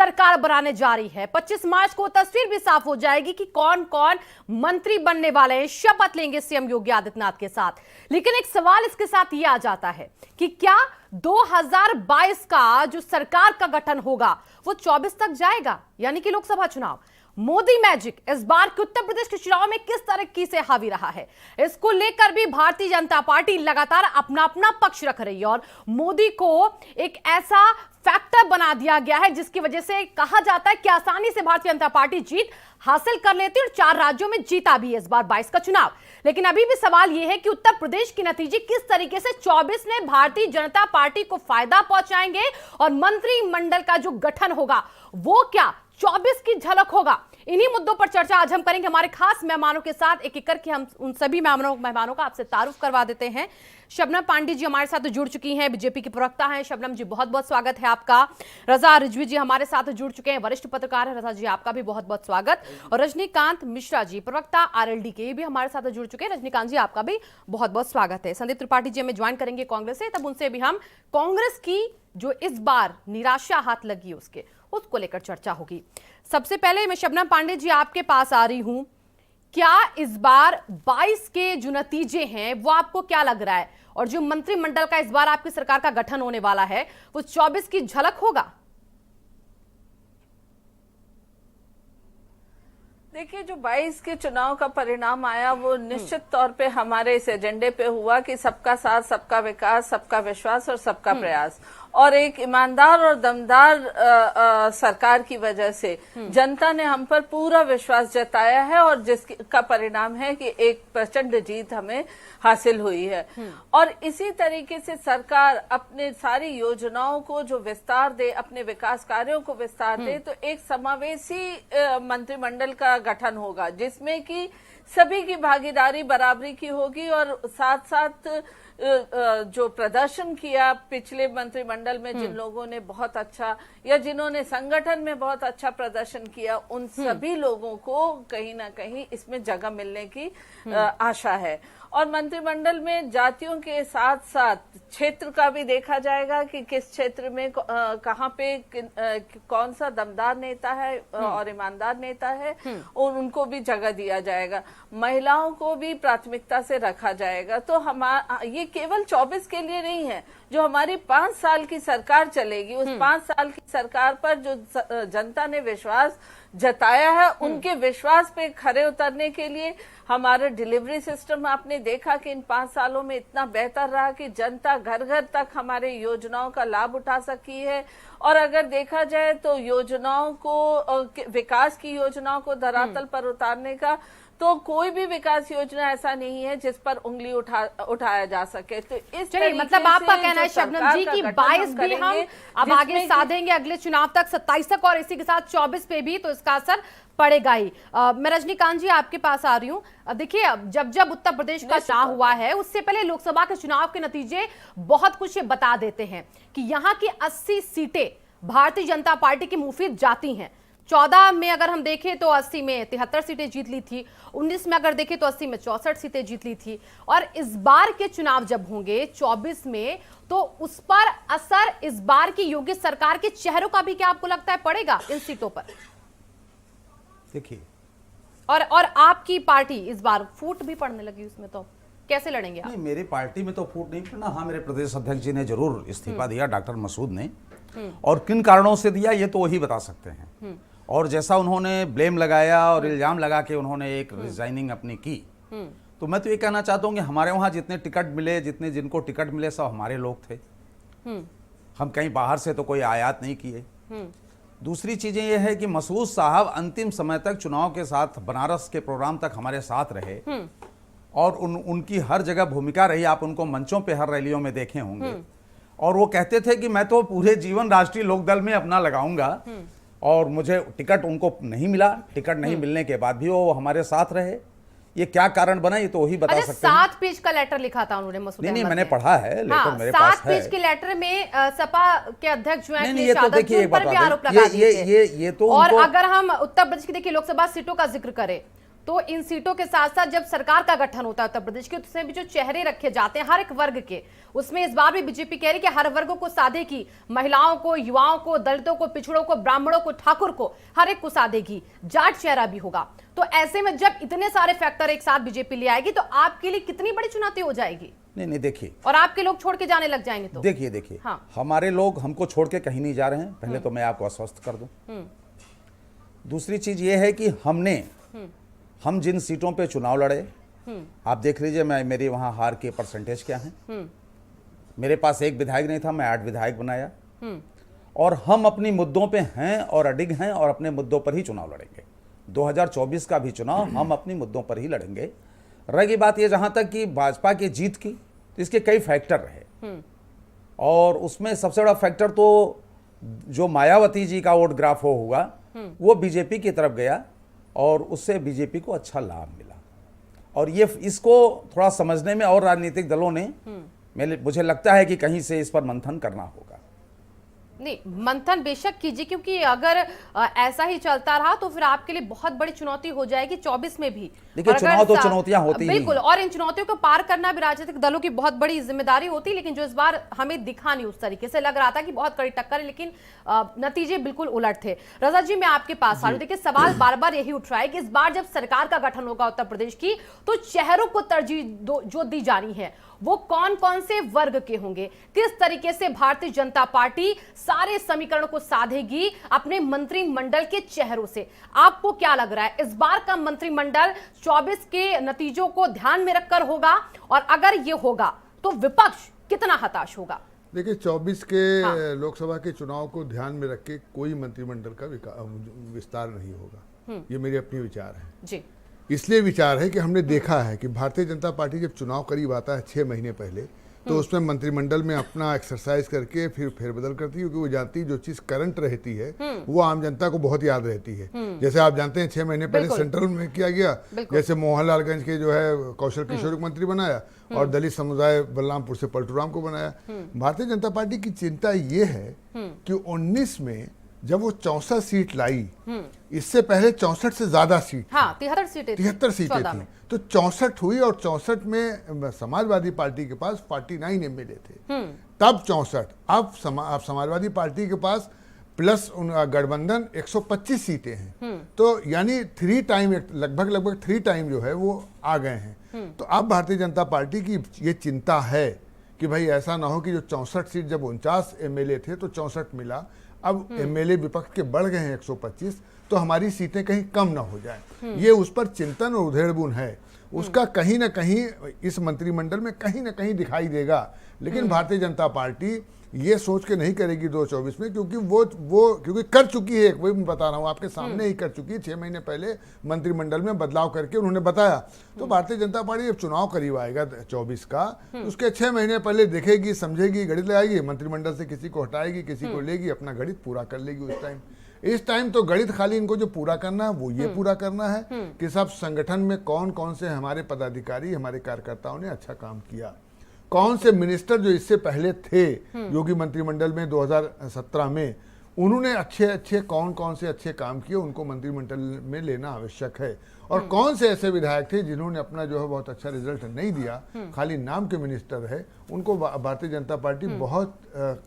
सरकार बनाने जा रही है। 25 मार्च को तस्वीर भी साफ हो जाएगी कि कौन कौन मंत्री बनने वाले हैं, शपथ लेंगे सीएम योगी आदित्यनाथ के साथ। लेकिन एक सवाल इसके साथ यह आ जाता है कि क्या 2022 का जो सरकार का गठन होगा वो 24 तक जाएगा, यानी कि लोकसभा चुनाव। मोदी मैजिक इस बार के उत्तर प्रदेश के चुनाव में किस तरीके से हावी रहा है, इसको लेकर भी भारतीय जनता पार्टी लगातार अपना अपना पक्ष रख रही है और मोदी को एक ऐसा फैक्टर बना दिया गया है जिसकी वजह से कहा जाता है कि आसानी से भारतीय जनता पार्टी जीत हासिल कर लेती है और 4 राज्यों में जीता भी है इस बार 22 का चुनाव। लेकिन अभी भी सवाल यह है कि उत्तर प्रदेश के नतीजे किस तरीके से 24 में भारतीय जनता पार्टी को फायदा पहुंचाएंगे और मंत्रिमंडल का जो गठन होगा वो क्या 24 की झलक होगा। इन्हीं मुद्दों पर चर्चा आज हम करेंगे हमारे खास मेहमानों के साथ। एक एक करके हम उन सभी मेहमानों का आपसे तारुफ करवा देते हैं। शबनम पांडे जी हमारे साथ जुड़ चुकी हैं, बीजेपी की प्रवक्ता हैं। शबनम जी बहुत बहुत स्वागत है आपका। रजा रिजवी जी हमारे साथ जुड़ चुके हैं, वरिष्ठ पत्रकार है। रजा जी आपका भी बहुत बहुत स्वागत। और रजनीकांत मिश्रा जी प्रवक्ता आरएलडी के भी हमारे साथ जुड़ चुके हैं। रजनीकांत जी आपका भी बहुत बहुत स्वागत है। संदीप त्रिपाठी जी हमें ज्वाइन करेंगे कांग्रेस से, तब उनसे भी हम कांग्रेस की जो इस बार निराशा हाथ लगी उसको लेकर चर्चा होगी। सबसे पहले मैं शबनम पांडे जी आपके पास आ रही हूं। क्या इस बार 22 के जो नतीजे हैं वो आपको क्या लग रहा है, और जो मंत्रिमंडल का इस बार आपकी सरकार का गठन होने वाला है वो 24 की झलक होगा? देखिए, जो 22 के चुनाव का परिणाम आया वो निश्चित तौर पे हमारे इस एजेंडे पे हुआ कि सबका साथ, सबका विकास, सबका विश्वास और सबका प्रयास, और एक ईमानदार और दमदार सरकार की वजह से जनता ने हम पर पूरा विश्वास जताया है और जिसका परिणाम है कि एक प्रचंड जीत हमें हासिल हुई है। और इसी तरीके से सरकार अपने सारी योजनाओं को जो विस्तार दे, अपने विकास कार्यों को विस्तार दे, तो एक समावेशी मंत्रिमंडल का गठन होगा जिसमें कि सभी की भागीदारी बराबरी की होगी और साथ साथ जो प्रदर्शन किया पिछले मंत्रिमंडल में, जिन लोगों ने बहुत अच्छा या जिन्होंने संगठन में बहुत अच्छा प्रदर्शन किया, उन सभी लोगों को कहीं ना कहीं इसमें जगह मिलने की आशा है। और मंत्रिमंडल में जातियों के साथ साथ क्षेत्र का भी देखा जाएगा कि किस क्षेत्र में कहां पे कौन सा दमदार नेता है और ईमानदार नेता है, और उनको भी जगह दिया जाएगा। महिलाओं को भी प्राथमिकता से रखा जाएगा। तो ये केवल 24 के लिए नहीं है, जो हमारी 5 साल की सरकार चलेगी, उस 5 साल की सरकार पर जो जनता ने विश्वास जताया है, उनके विश्वास पे खरे उतरने के लिए हमारा डिलीवरी सिस्टम आपने देखा कि इन 5 सालों में इतना बेहतर रहा कि जनता घर घर तक हमारे योजनाओं का लाभ उठा सकी है। और अगर देखा जाए तो योजनाओं को, विकास की योजनाओं को धरातल पर उतारने का तो कोई भी विकास योजना ऐसा नहीं है जिस पर उंगली उठाया जा सके। तो इस चलिए, मतलब आपका कहना है शबनम जी कि 22 भी हम अब आगे साधेंगे अगले चुनाव तक, 27 तक, और इसी के साथ 24 पे भी तो इसका असर पड़ेगा ही। मैं रजनीकांत जी आपके पास आ रही हूँ। देखिए, जब उत्तर प्रदेश का चुनाव हुआ है उससे पहले लोकसभा के चुनाव के नतीजे बहुत कुछ बता देते हैं कि यहाँ की 80 सीटें भारतीय जनता पार्टी की मुफीद जाती हैं। 14 में अगर हम देखें तो 80 में 73 सीटें जीत ली थी, 19 में अगर देखें तो 80 में 64 सीटें जीत ली थी, और इस बार के चुनाव जब होंगे 24 में तो उस पर असर इस बार की योगी सरकार के चेहरों का भी क्या आपको लगता है पड़ेगा इन सीटों पर? देखिए, और आपकी पार्टी इस बार फूट भी पड़ने लगी उसमें, तो कैसे लड़ेंगे आप? नहीं, मेरी पार्टी में तो फूट नहीं पड़ना। हाँ, मेरे प्रदेश अध्यक्ष जी ने जरूर इस्तीफा दिया, डॉक्टर मसूद ने, और किन कारणों से दिया ये तो वही बता सकते हैं। और जैसा उन्होंने ब्लेम लगाया और इल्जाम लगा के उन्होंने एक रिजाइनिंग अपनी की, तो मैं तो ये कहना चाहता हूँ कि हमारे वहाँ जितने टिकट मिले, जिनको टिकट मिले सब हमारे लोग थे। हम कहीं बाहर से तो कोई आयात नहीं किए। दूसरी चीजें ये है कि मसूद साहब अंतिम समय तक चुनाव के साथ, बनारस के प्रोग्राम तक हमारे साथ रहे, और उनकी हर जगह भूमिका रही। आप उनको मंचों पे हर रैलियों में देखे होंगे, और वो कहते थे कि मैं तो पूरे जीवन राष्ट्रीय लोकदल में अपना लगाऊंगा, और मुझे टिकट उनको नहीं मिला। टिकट नहीं मिलने के बाद भी वो हमारे साथ रहे। ये क्या कारण बना ये तो वही बता सकते हैं। 7 पेज का लेटर लिखा था उन्होंने मसूद अहमद ने। मैंने पढ़ा है, लेटर मेरे पास है। 7 पेज के लेटर में सपा के अध्यक्ष जो है ये तो देखिए, एक बात आरोप लगा दिए थे। ये तो और अगर हम उत्तर प्रदेश की देखिए लोकसभा सीटों का जिक्र करें तो इन सीटों के साथ साथ जब सरकार का गठन होता है उत्तर प्रदेश के, तो उसमें भी जो चेहरे रखे जाते हैं हर एक वर्ग के, उसमें इस बार भी बीजेपी कह रही है कि हर वर्ग को साधेगी, महिलाओं को, युवाओं को, दलितों को, पिछड़ों को, ब्राह्मणों को, ठाकुर को, हर एक को साधेगी, जाट चेहरा भी होगा। तो ऐसे में जब इतने सारे फैक्टर एक साथ बीजेपी ले आएगी तो आपके लिए कितनी बड़ी चुनौती हो जाएगी। नहीं देखिए, और आपके लोग छोड़ के जाने लग जाएंगे तो देखिए हाँ। हमारे लोग हमको छोड़ के कहीं नहीं जा रहे हैं, पहले तो मैं आपको आश्वस्त कर दूं। दूसरी चीज ये है कि हम जिन सीटों पे चुनाव लड़े, आप देख लीजिए मेरी वहां हार के परसेंटेज क्या है। मेरे पास एक विधायक नहीं था, मैं 8 विधायक बनाया। और हम अपनी मुद्दों पे हैं और अडिग हैं और अपने मुद्दों पर ही चुनाव लड़ेंगे। 2024 का भी चुनाव हम अपनी मुद्दों पर ही लड़ेंगे। रही बात ये जहां तक कि भाजपा की जीत की, तो इसके कई फैक्टर रहे और उसमें सबसे बड़ा फैक्टर तो जो मायावती जी का वोट ग्राफ होगा वो बीजेपी की तरफ गया और उससे बीजेपी को अच्छा लाभ मिला। और ये इसको थोड़ा समझने में और राजनीतिक दलों ने मुझे लगता है कि कहीं से इस पर मंथन करना होगा। नहीं, मंथन बेशक कीजिए, क्योंकि अगर ऐसा ही चलता रहा तो फिर आपके लिए बहुत बड़ी चुनौती हो जाएगी 24 में भी। देखिए, चुनाव तो चुनौतियां होती ही बिल्कुल, और इन चुनौतियों को पार करना भी राजनीतिक दलों की बहुत बड़ी जिम्मेदारी होती है। लेकिन जो इस बार हमें दिखा नहीं उस तरीके से, लग रहा था कि बहुत कड़ी टक्कर है, लेकिन नतीजे बिल्कुल उलट थे। रजा जी, मैं आपके पास आ रही हूं। देखिए, सवाल बार बार यही उठ रहा है कि इस बार जब सरकार का गठन होगा उत्तर प्रदेश की, तो चेहरों को तरजीह जो दी जानी है वो कौन कौन से वर्ग के होंगे, किस तरीके से भारतीय जनता पार्टी सारे समीकरणों को साधेगी अपने मंत्रिमंडल के चेहरों से। आपको क्या लग रहा है, इस बार का मंत्रिमंडल 24 के नतीजों को ध्यान में रखकर होगा, और अगर ये होगा तो विपक्ष कितना हताश होगा? देखिए, 24 के लोकसभा के चुनाव को ध्यान में रख के कोई मंत्रिमंडल का विस्तार नहीं होगा, ये मेरी अपनी विचार है जी। इसलिए विचार है कि हमने देखा है कि भारतीय जनता पार्टी जब चुनाव करीब आता है 6 महीने पहले, तो उसमें मंत्रिमंडल में अपना एक्सरसाइज करके फिर फेरबदल करती है, क्योंकि वो जानती है जो चीज करंट रहती है वो आम जनता को बहुत याद रहती है। जैसे आप जानते हैं 6 महीने पहले सेंट्रल में किया गया, जैसे मोहनलालगंज के जो है कौशल किशोर मंत्री बनाया और दलित समुदाय बलरामपुर से पलटूराम को बनाया। भारतीय जनता पार्टी की चिंता ये है कि 19 में जब वो 64 सीट लाई, इससे पहले 64 से ज्यादा सीट, हाँ, 73 सीटें थी, तो 64 हुई और 64 में समाजवादी पार्टी के पास 49 एमएलए थे, तब 64। अब समाजवादी पार्टी के पास प्लस गठबंधन 125 सीटें हैं, तो यानी 3 टाइम, लगभग 3 टाइम जो है वो आ गए हैं। तो अब भारतीय जनता पार्टी की ये चिंता है कि भाई ऐसा ना हो कि जो 64 सीट, जब 49 एमएलए थे तो 64 मिला, अब एमएलए विपक्ष के बढ़ गए हैं 125, तो हमारी सीटें कहीं कम ना हो जाए। ये उस पर चिंतन और उधेड़बुन है, उसका कहीं ना कहीं इस मंत्रिमंडल में कहीं ना कहीं दिखाई देगा। लेकिन भारतीय जनता पार्टी ये सोच के नहीं करेगी 2024 में, क्योंकि वो क्योंकि कर चुकी है, वही मैं बता रहा हूँ, आपके सामने ही कर चुकी है। 6 महीने पहले मंत्रिमंडल में बदलाव करके उन्होंने बताया। तो भारतीय जनता पार्टी जब चुनाव करीब आएगा 24 का, उसके 6 महीने पहले देखेगी, समझेगी, गणित लगाएगी, मंत्रिमंडल से किसी को हटाएगी, किसी को लेगी, अपना गणित पूरा कर लेगी। इस टाइम तो गणित खाली इनको जो पूरा करना है वो ये पूरा करना है कि सब संगठन में कौन कौन से हमारे पदाधिकारी, हमारे कार्यकर्ताओं ने अच्छा काम किया, कौन से मिनिस्टर जो इससे पहले थे योगी मंत्रिमंडल में 2017 में, उन्होंने अच्छे कौन कौन से अच्छे काम किए, उनको मंत्रिमंडल में लेना आवश्यक है। और कौन से ऐसे विधायक थे जिन्होंने अपना जो है बहुत अच्छा रिजल्ट नहीं दिया, खाली नाम के मिनिस्टर है, उनको भारतीय जनता पार्टी बहुत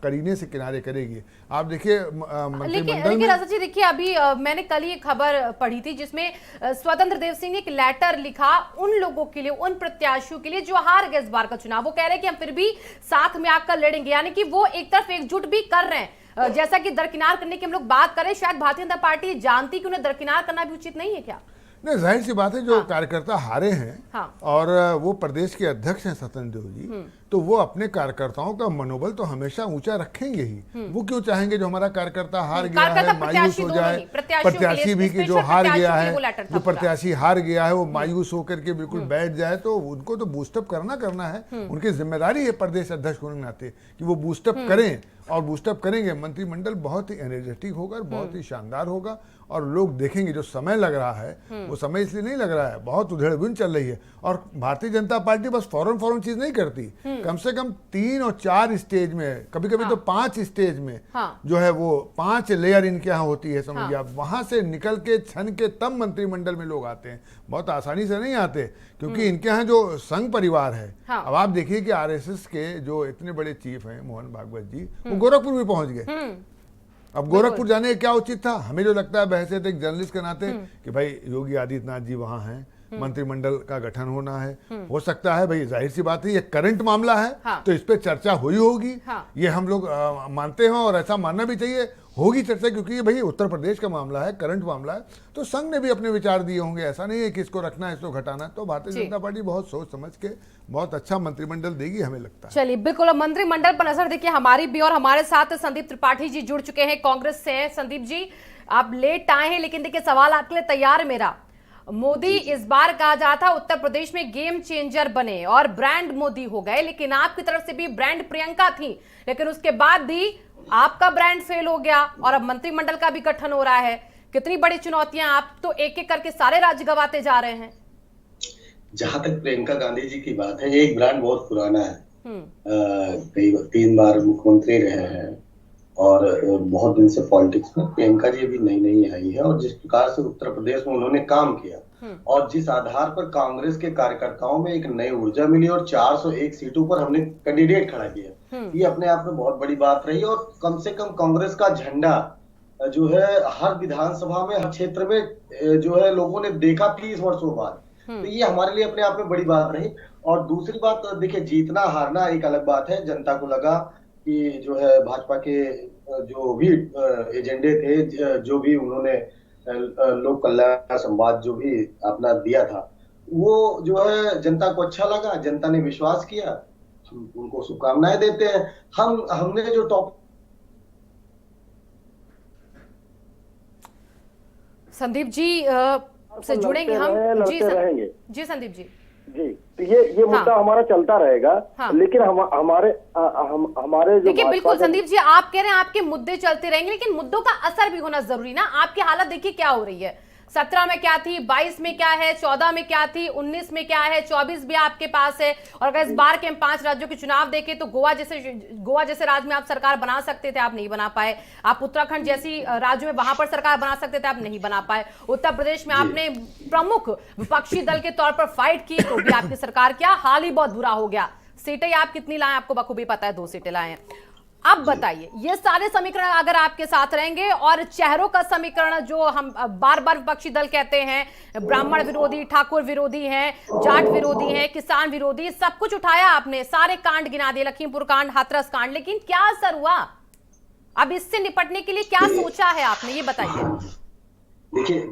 करीने से किनारे करेगी। आप देखिए मंत्रिमंडल में, रजा जी देखिए, अभी मैंने कल ही खबर पढ़ी थी जिसमें स्वतंत्र देव सिंह ने एक लेटर लिखा उन लोगों के लिए, उन प्रत्याशियों के लिए जो हार गए इस बार का चुनाव। वो कह रहे हैं कि हम फिर भी साथ में आकर लड़ेंगे, यानी कि वो एक तरफ एकजुट भी कर रहे हैं। जैसा कि दरकिनार करने की हम लोग बात करें, शायद भारतीय जनता पार्टी जानती कि उन्हें दरकिनार करना भी उचित नहीं है क्या? नहीं, जाहिर सी बात है, जो कार्यकर्ता हारे हैं, हाँ। और वो प्रदेश के अध्यक्ष हैं सत्येंद्र देव जी, तो वो अपने कार्यकर्ताओं का मनोबल तो हमेशा ऊंचा रखेंगे ही। वो क्यों चाहेंगे जो हमारा कार्यकर्ता हार गया है मायूस हो जाए, प्रत्याशी भी कि जो हार गया है, जो प्रत्याशी हार गया है वो मायूस होकर के बिल्कुल बैठ जाए, तो उनको तो बूस्टअप करना है। उनकी जिम्मेदारी है प्रदेश अध्यक्ष होने के नाते कि वो बूस्टअप करें, और बूस्टअप करेंगे। मंत्रिमंडल बहुत ही एनर्जेटिक होगा, बहुत ही शानदार होगा, और लोग देखेंगे। जो समय लग रहा है वो समय इसलिए नहीं लग रहा है, बहुत उधेड़बुन चल रही है। और भारतीय जनता पार्टी बस फौरन चीज नहीं करती, कम से कम 3 और 4 स्टेज में, कभी कभी तो 5 स्टेज में हाँ। जो है वो 5 लेयर इनके यहाँ होती है, समझिए आप। वहां से निकल के छन के तब मंत्रिमंडल में लोग आते हैं, बहुत आसानी से नहीं आते, क्योंकि इनके यहाँ जो संघ परिवार है। अब आप देखिए कि आरएसएस के जो इतने बड़े चीफ हैं मोहन भागवत जी, वो गोरखपुर भी पहुंच गए। अब गोरखपुर जाने का क्या उचित था? हमें जो लगता है बहसियत एक जर्नलिस्ट के नाते कि भाई योगी आदित्यनाथ जी वहां हैं, मंत्रिमंडल का गठन होना है, हो सकता है, भाई जाहिर सी बात है ये करंट मामला है। हाँ। तो इस पे चर्चा हुई होगी। हाँ। ये हम लोग मानते हैं और ऐसा मानना भी चाहिए, होगी चर्चा, क्योंकि ये भाई उत्तर प्रदेश का मामला है, करंट मामला है। तो संघ ने भी अपने विचार दिए होंगे, ऐसा नहीं है कि इसको रखना है इसको घटाना है। तो भारतीय जनता पार्टी बहुत सोच समझ के बहुत अच्छा मंत्रिमंडल देगी, हमें लगता है। चलिए बिल्कुल, मंत्रिमंडल पर नजर देखिए हमारी भी, और हमारे साथ संदीप त्रिपाठी जी जुड़ चुके हैं, कांग्रेस से हैं। संदीप जी, आप लेट आए हैं, लेकिन देखिए सवाल आपके लिए तैयार है मेरा। मोदी इस बार कहा जा रहा था उत्तर प्रदेश में गेम चेंजर बने और ब्रांड मोदी हो गए, लेकिन आपकी तरफ से भी ब्रांड प्रियंका थी, लेकिन उसके बाद भी आपका ब्रांड फेल हो गया और अब मंत्रिमंडल का भी गठन हो रहा है। कितनी बड़ी चुनौतियां, आप तो एक एक करके सारे राज्य गंवाते जा रहे हैं। जहां तक प्रियंका गांधी जी की बात है, ये एक ब्रांड बहुत पुराना है। कई 3 बार मुख्यमंत्री रहे हैं और बहुत दिन से पॉलिटिक्स में प्रियंका जी भी नई नई आई है। और जिस प्रकार से उत्तर प्रदेश में उन्होंने काम किया और जिस आधार पर कांग्रेस के कार्यकर्ताओं में एक नई ऊर्जा मिली और 401 सीटों पर हमने कैंडिडेट खड़ा किया, ये अपने आप में बहुत बड़ी बात रही। और कम से कम कांग्रेस का झंडा जो है हर विधानसभा में, हर क्षेत्र में जो है लोगों ने देखा 30 वर्षों बाद। तो ये हमारे लिए अपने आप में बड़ी बात रही। और दूसरी बात, देखिए जीतना हारना एक अलग बात है। जनता को लगा कि जो है भाजपा के जो भी एजेंडे थे, जो भी उन्होंने लोक कल्याण संवाद जो भी अपना दिया था, वो जो है जनता को अच्छा लगा, जनता ने विश्वास किया। हम उनको शुभकामनाएं देते हैं। हमने जो टॉप संदीप जी से जुड़ेंगे हम। जी संदीप जी। जी, तो ये मुद्दा हमारा चलता रहेगा। लेकिन हमारे जो देखिए बिल्कुल संदीप जी, आप कह रहे हैं आपके मुद्दे चलते रहेंगे, लेकिन मुद्दों का असर भी होना जरूरी ना। आपकी हालत देखिए क्या हो रही है, 17 में क्या थी, 22 में क्या है, 14 में क्या थी, 19 में क्या है, 24 भी आपके पास है। और अगर इस बार के हम 5 राज्यों के चुनाव देखें तो गोवा जैसे राज्य में आप सरकार बना सकते थे, आप नहीं बना पाए। आप उत्तराखंड जैसी राज्यों में वहां पर सरकार बना सकते थे, आप नहीं बना पाए। उत्तर प्रदेश में आपने प्रमुख विपक्षी दल के तौर पर फाइट की तो भी आपकी सरकार क्या हाल ही बहुत बुरा हो गया। सीटें आप कितनी लाए आपको बखूबी पता है, 2 सीटें लाए हैं। अब बताइए, ये सारे समीकरण अगर आपके साथ रहेंगे और चेहरों का समीकरण जो हम बार बार विपक्षी दल कहते हैं, ब्राह्मण विरोधी, ठाकुर विरोधी हैं, जाट विरोधी हैं, किसान विरोधी, सब कुछ उठाया आपने, सारे कांड गिना दिए, लखीमपुर कांड, हाथरस कांड, लेकिन क्या असर हुआ? अब इससे निपटने के लिए क्या सोचा है आपने, ये बताइए।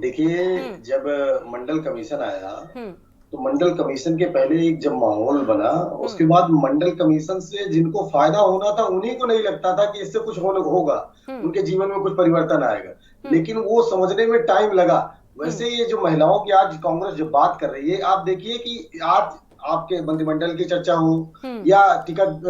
देखिए जब मंडल कमीशन आया तो मंडल कमीशन के पहले एक जब माहौल बना, उसके बाद मंडल कमीशन से जिनको फायदा होना था उन्हीं को नहीं लगता था कि इससे कुछ होगा, उनके जीवन में कुछ परिवर्तन आएगा, लेकिन वो समझने में टाइम लगा। वैसे ये जो महिलाओं की आज कांग्रेस जो बात कर रही है, आप देखिए कि आज आपके मंत्रिमंडल की चर्चा हो या टिकट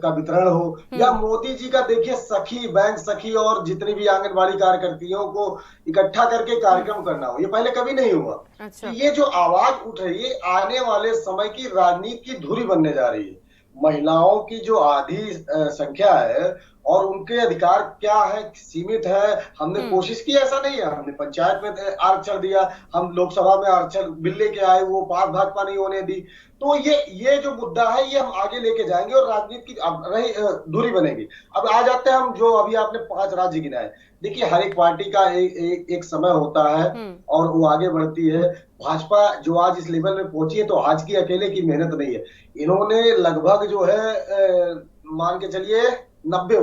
का वितरण हो या मोदी जी का देखिए सखी, बैंक सखी और जितनी भी आंगनबाड़ी कार्यकर्तियों को इकट्ठा करके कार्यक्रम करना हो, ये पहले कभी नहीं हुआ। अच्छा। ये जो आवाज उठ रही है, आने वाले समय की राजनीति की धुरी बनने जा रही है। महिलाओं की जो आधी संख्या है और उनके अधिकार क्या है, सीमित है। हमने कोशिश की, ऐसा नहीं है, हमने पंचायत में आरक्षण दिया, हम लोकसभा में आरक्षण बिल लेके आए, वो पास भाजपा नहीं होने दी। तो ये जो मुद्दा है ये हम आगे लेके जाएंगे और राजनीति की दूरी बनेगी। अब आ जाते हैं हम जो अभी आपने 5 राज्य गिनाए। देखिए हर एक पार्टी का एक समय होता है और वो आगे बढ़ती है। भाजपा जो आज इस लेवल में पहुंची है तो आज की अकेले की मेहनत नहीं है। इन्होंने लगभग जो है मान के चलिए 90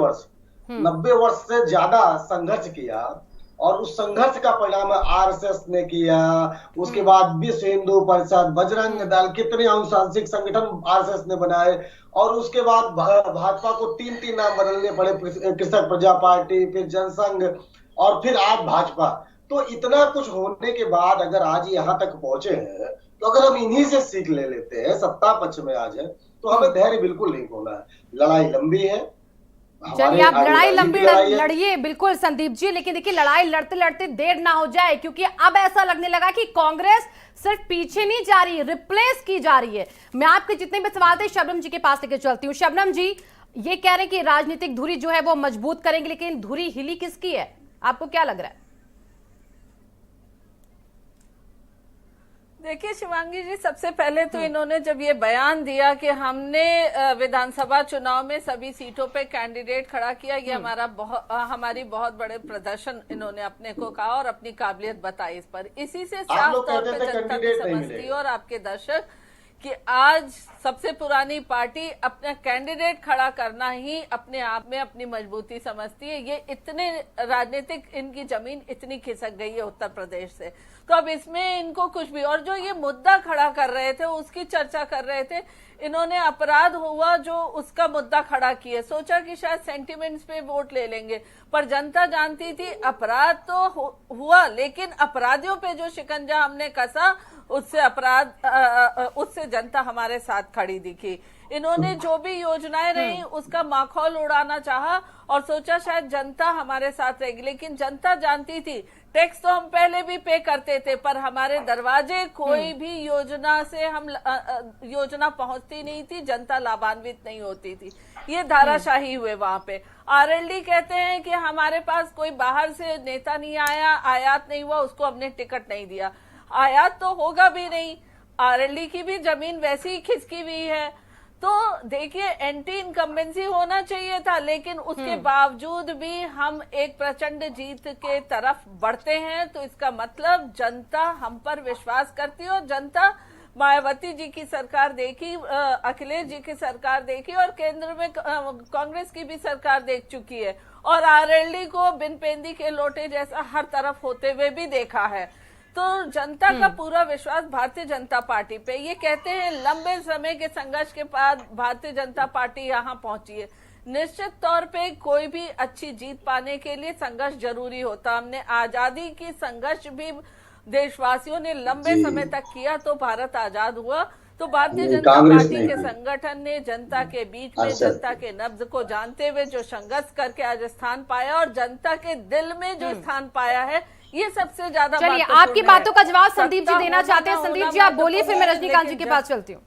वर्ष से ज्यादा संघर्ष किया और उस संघर्ष का परिणाम आरएसएस ने किया। उसके बाद विश्व हिंदू परिषद, बजरंग दल, कितने अनुशांसिक संगठन आरएसएस ने बनाए और उसके बाद भाजपा को 3 नाम बदलने पड़े, कृषक प्रजा पार्टी, फिर जनसंघ और फिर आज भाजपा। तो इतना कुछ होने के बाद अगर आज यहाँ तक पहुंचे हैं तो अगर हम इन्हीं से सीख ले लेते हैं, सत्ता पक्ष में आज है, तो हमें धैर्य बिल्कुल नहीं खोना है। लड़ाई लंबी है, चलिए आप लड़ाई लंबी लड़ाई है। लड़िए, बिल्कुल संदीप जी, लेकिन देखिए लड़ाई लड़ते लड़ते देर ना हो जाए, क्योंकि अब ऐसा लगने लगा कि कांग्रेस सिर्फ पीछे नहीं जा रही, रिप्लेस की जा रही है। मैं आपके जितने भी सवाल थे शबनम जी के पास लेके चलती हूँ। शबनम जी, ये कह रहे हैं कि राजनीतिक धुरी जो है वो मजबूत करेंगे, लेकिन धुरी हिली किसकी है, आपको क्या लग रहा है? देखिए शिवांगी जी, सबसे पहले तो इन्होंने जब ये बयान दिया कि हमने विधानसभा चुनाव में सभी सीटों पे कैंडिडेट खड़ा किया, ये हमारी बहुत बड़े प्रदर्शन इन्होंने अपने को कहा और अपनी काबिलियत बताई इस पर। इसी से साफ लोग तौर कहते पे थे जनता भी कैंडिडेट नहीं समझती मिले। है और आपके दर्शक कि आज सबसे पुरानी पार्टी अपना कैंडिडेट खड़ा करना ही अपने आप में अपनी मजबूती समझती है। ये इतने राजनीतिक इनकी जमीन इतनी खिसक गई है उत्तर प्रदेश से, तो अब इसमें इनको कुछ भी, और जो ये मुद्दा खड़ा कर रहे थे उसकी चर्चा कर रहे थे, इन्होंने अपराध हुआ जो उसका मुद्दा खड़ा किया, सोचा कि शायद सेंटिमेंट्स पे वोट ले लेंगे, पर जनता जानती थी अपराध तो हुआ, लेकिन अपराधियों पे जो शिकंजा हमने कसा उससे जनता हमारे साथ खड़ी दिखी। इन्होंने जो भी योजनाएं रही उसका माखौल उड़ाना चाहा और सोचा शायद जनता हमारे साथ रहेगी, लेकिन जनता जानती थी टैक्स तो हम पहले भी पे करते थे, पर हमारे दरवाजे कोई भी योजना से योजना पहुंचती नहीं थी, जनता लाभान्वित नहीं होती थी। ये धाराशाही हुए वहां पे। आरएलडी कहते हैं कि हमारे पास कोई बाहर से नेता नहीं आया, आयात नहीं हुआ, उसको हमने टिकट नहीं दिया। आयात तो होगा भी नहीं, आरएलडी की भी जमीन वैसी ही खिसकी हुई है। तो देखिए एंटी इनकम्बेंसी होना चाहिए था, लेकिन उसके बावजूद भी हम एक प्रचंड जीत के तरफ बढ़ते हैं, तो इसका मतलब जनता हम पर विश्वास करती है। और जनता मायावती जी की सरकार देखी, अखिलेश जी की सरकार देखी और केंद्र में कांग्रेस की भी सरकार देख चुकी है, और आरएलडी को बिन पेंदी के लोटे जैसा हर तरफ होते हुए भी देखा है। तो जनता का पूरा विश्वास भारतीय जनता पार्टी पे। ये कहते हैं लंबे समय के संघर्ष के बाद भारतीय जनता पार्टी यहाँ पहुंची है। निश्चित तौर पे कोई भी अच्छी जीत पाने के लिए संघर्ष जरूरी होता। हमने आजादी की संघर्ष भी देशवासियों ने लंबे समय तक किया, तो भारत आजाद हुआ। तो भारतीय जनता पार्टी के संगठन ने जनता के बीच में जनता के नब्ज को जानते हुए जो संघर्ष करके आज स्थान पाया और जनता के दिल में जो स्थान पाया है, ये सबसे ज्यादा। चलिए आपकी बातों का जवाब संदीप जी देना चाहते हैं। संदीप जी आप बोलिए, फिर मैं रजनीकांत जी के पास चलती हूँ।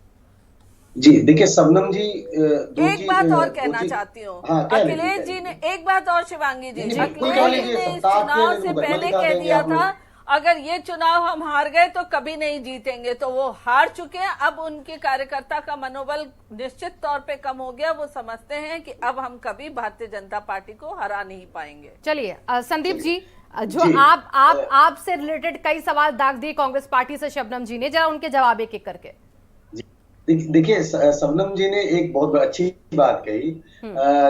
जी देखिए शबनम जी, एक बात और कहना चाहती हूँ। अखिलेश जी ने एक बात और, शिवांगी जी, अखिलेश जी ने इस चुनाव से पहले कह दिया था अगर ये चुनाव हम हार गए तो कभी नहीं जीतेंगे, तो वो हार चुके हैं। अब उनके कार्यकर्ता का मनोबल निश्चित तौर पे कम हो गया। वो समझते हैं कि अब हम कभी भारतीय जनता पार्टी को हरा नहीं पाएंगे। चलिए संदीप जी, जो आपसे रिलेटेड कई सवाल दाग दिए कांग्रेस पार्टी से शबनम जी ने, जरा उनके जवाब एक एक करके। देखिए शबनम जी ने एक बहुत अच्छी बात कही,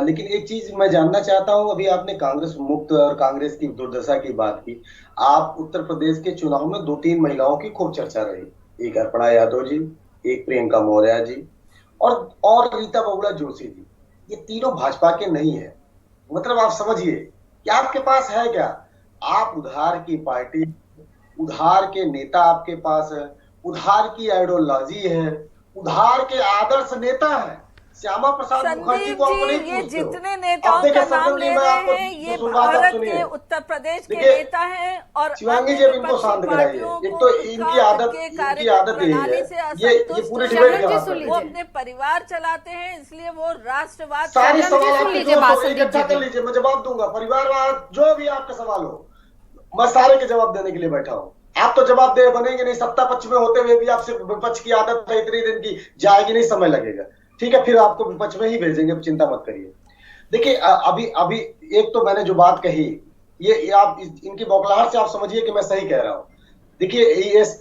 लेकिन एक चीज मैं जानना चाहता हूं। अभी आपने कांग्रेस मुक्त और कांग्रेस की दुर्दशा की बात की। आप उत्तर प्रदेश के चुनाव में 2-3 महिलाओं की खूब चर्चा रही, एक अर्पणा यादव जी, एक प्रियंका मौर्य जी और रीता बहुगुणा जोशी जी। ये तीनों भाजपा के नहीं है। मतलब आप समझिए कि आपके पास है क्या? आप उधार की पार्टी, उधार के नेता आपके पास है, उधार की आइडियोलॉजी है, उधार के आदर्श नेता है। श्यामा प्रसाद मुखर्जी को आप नहीं ये जितने नेताओं का नाम ले रहे हैं ये भारत के उत्तर प्रदेश के नेता हैं और शिवांगी जी इनको शांत कराइए। एक तो इनकी आदत यही है, ये पूरी डिबेट वो अपने परिवार चलाते हैं, इसलिए वो राष्ट्रवाद। सारी सवाल आप इकट्ठा कर लीजिए, मैं जवाब दूंगा। परिवारवाद जो भी आपका सवाल हो, मैं सारे के जवाब देने के लिए बैठा हूँ। आप तो जवाब दे बनेंगे नहीं, सत्ता पक्ष में होते हुए भी आपसे विपक्ष की आदत है, इतनी दिन की जाएगी नहीं, समय लगेगा। ठीक है, फिर आपको विपक्ष में ही भेजेंगे, चिंता मत करिए। देखिए अभी एक तो मैंने जो बात कही, ये आप इनकी बौखलाहट से आप समझिए कि मैं सही कह रहा हूँ। देखिए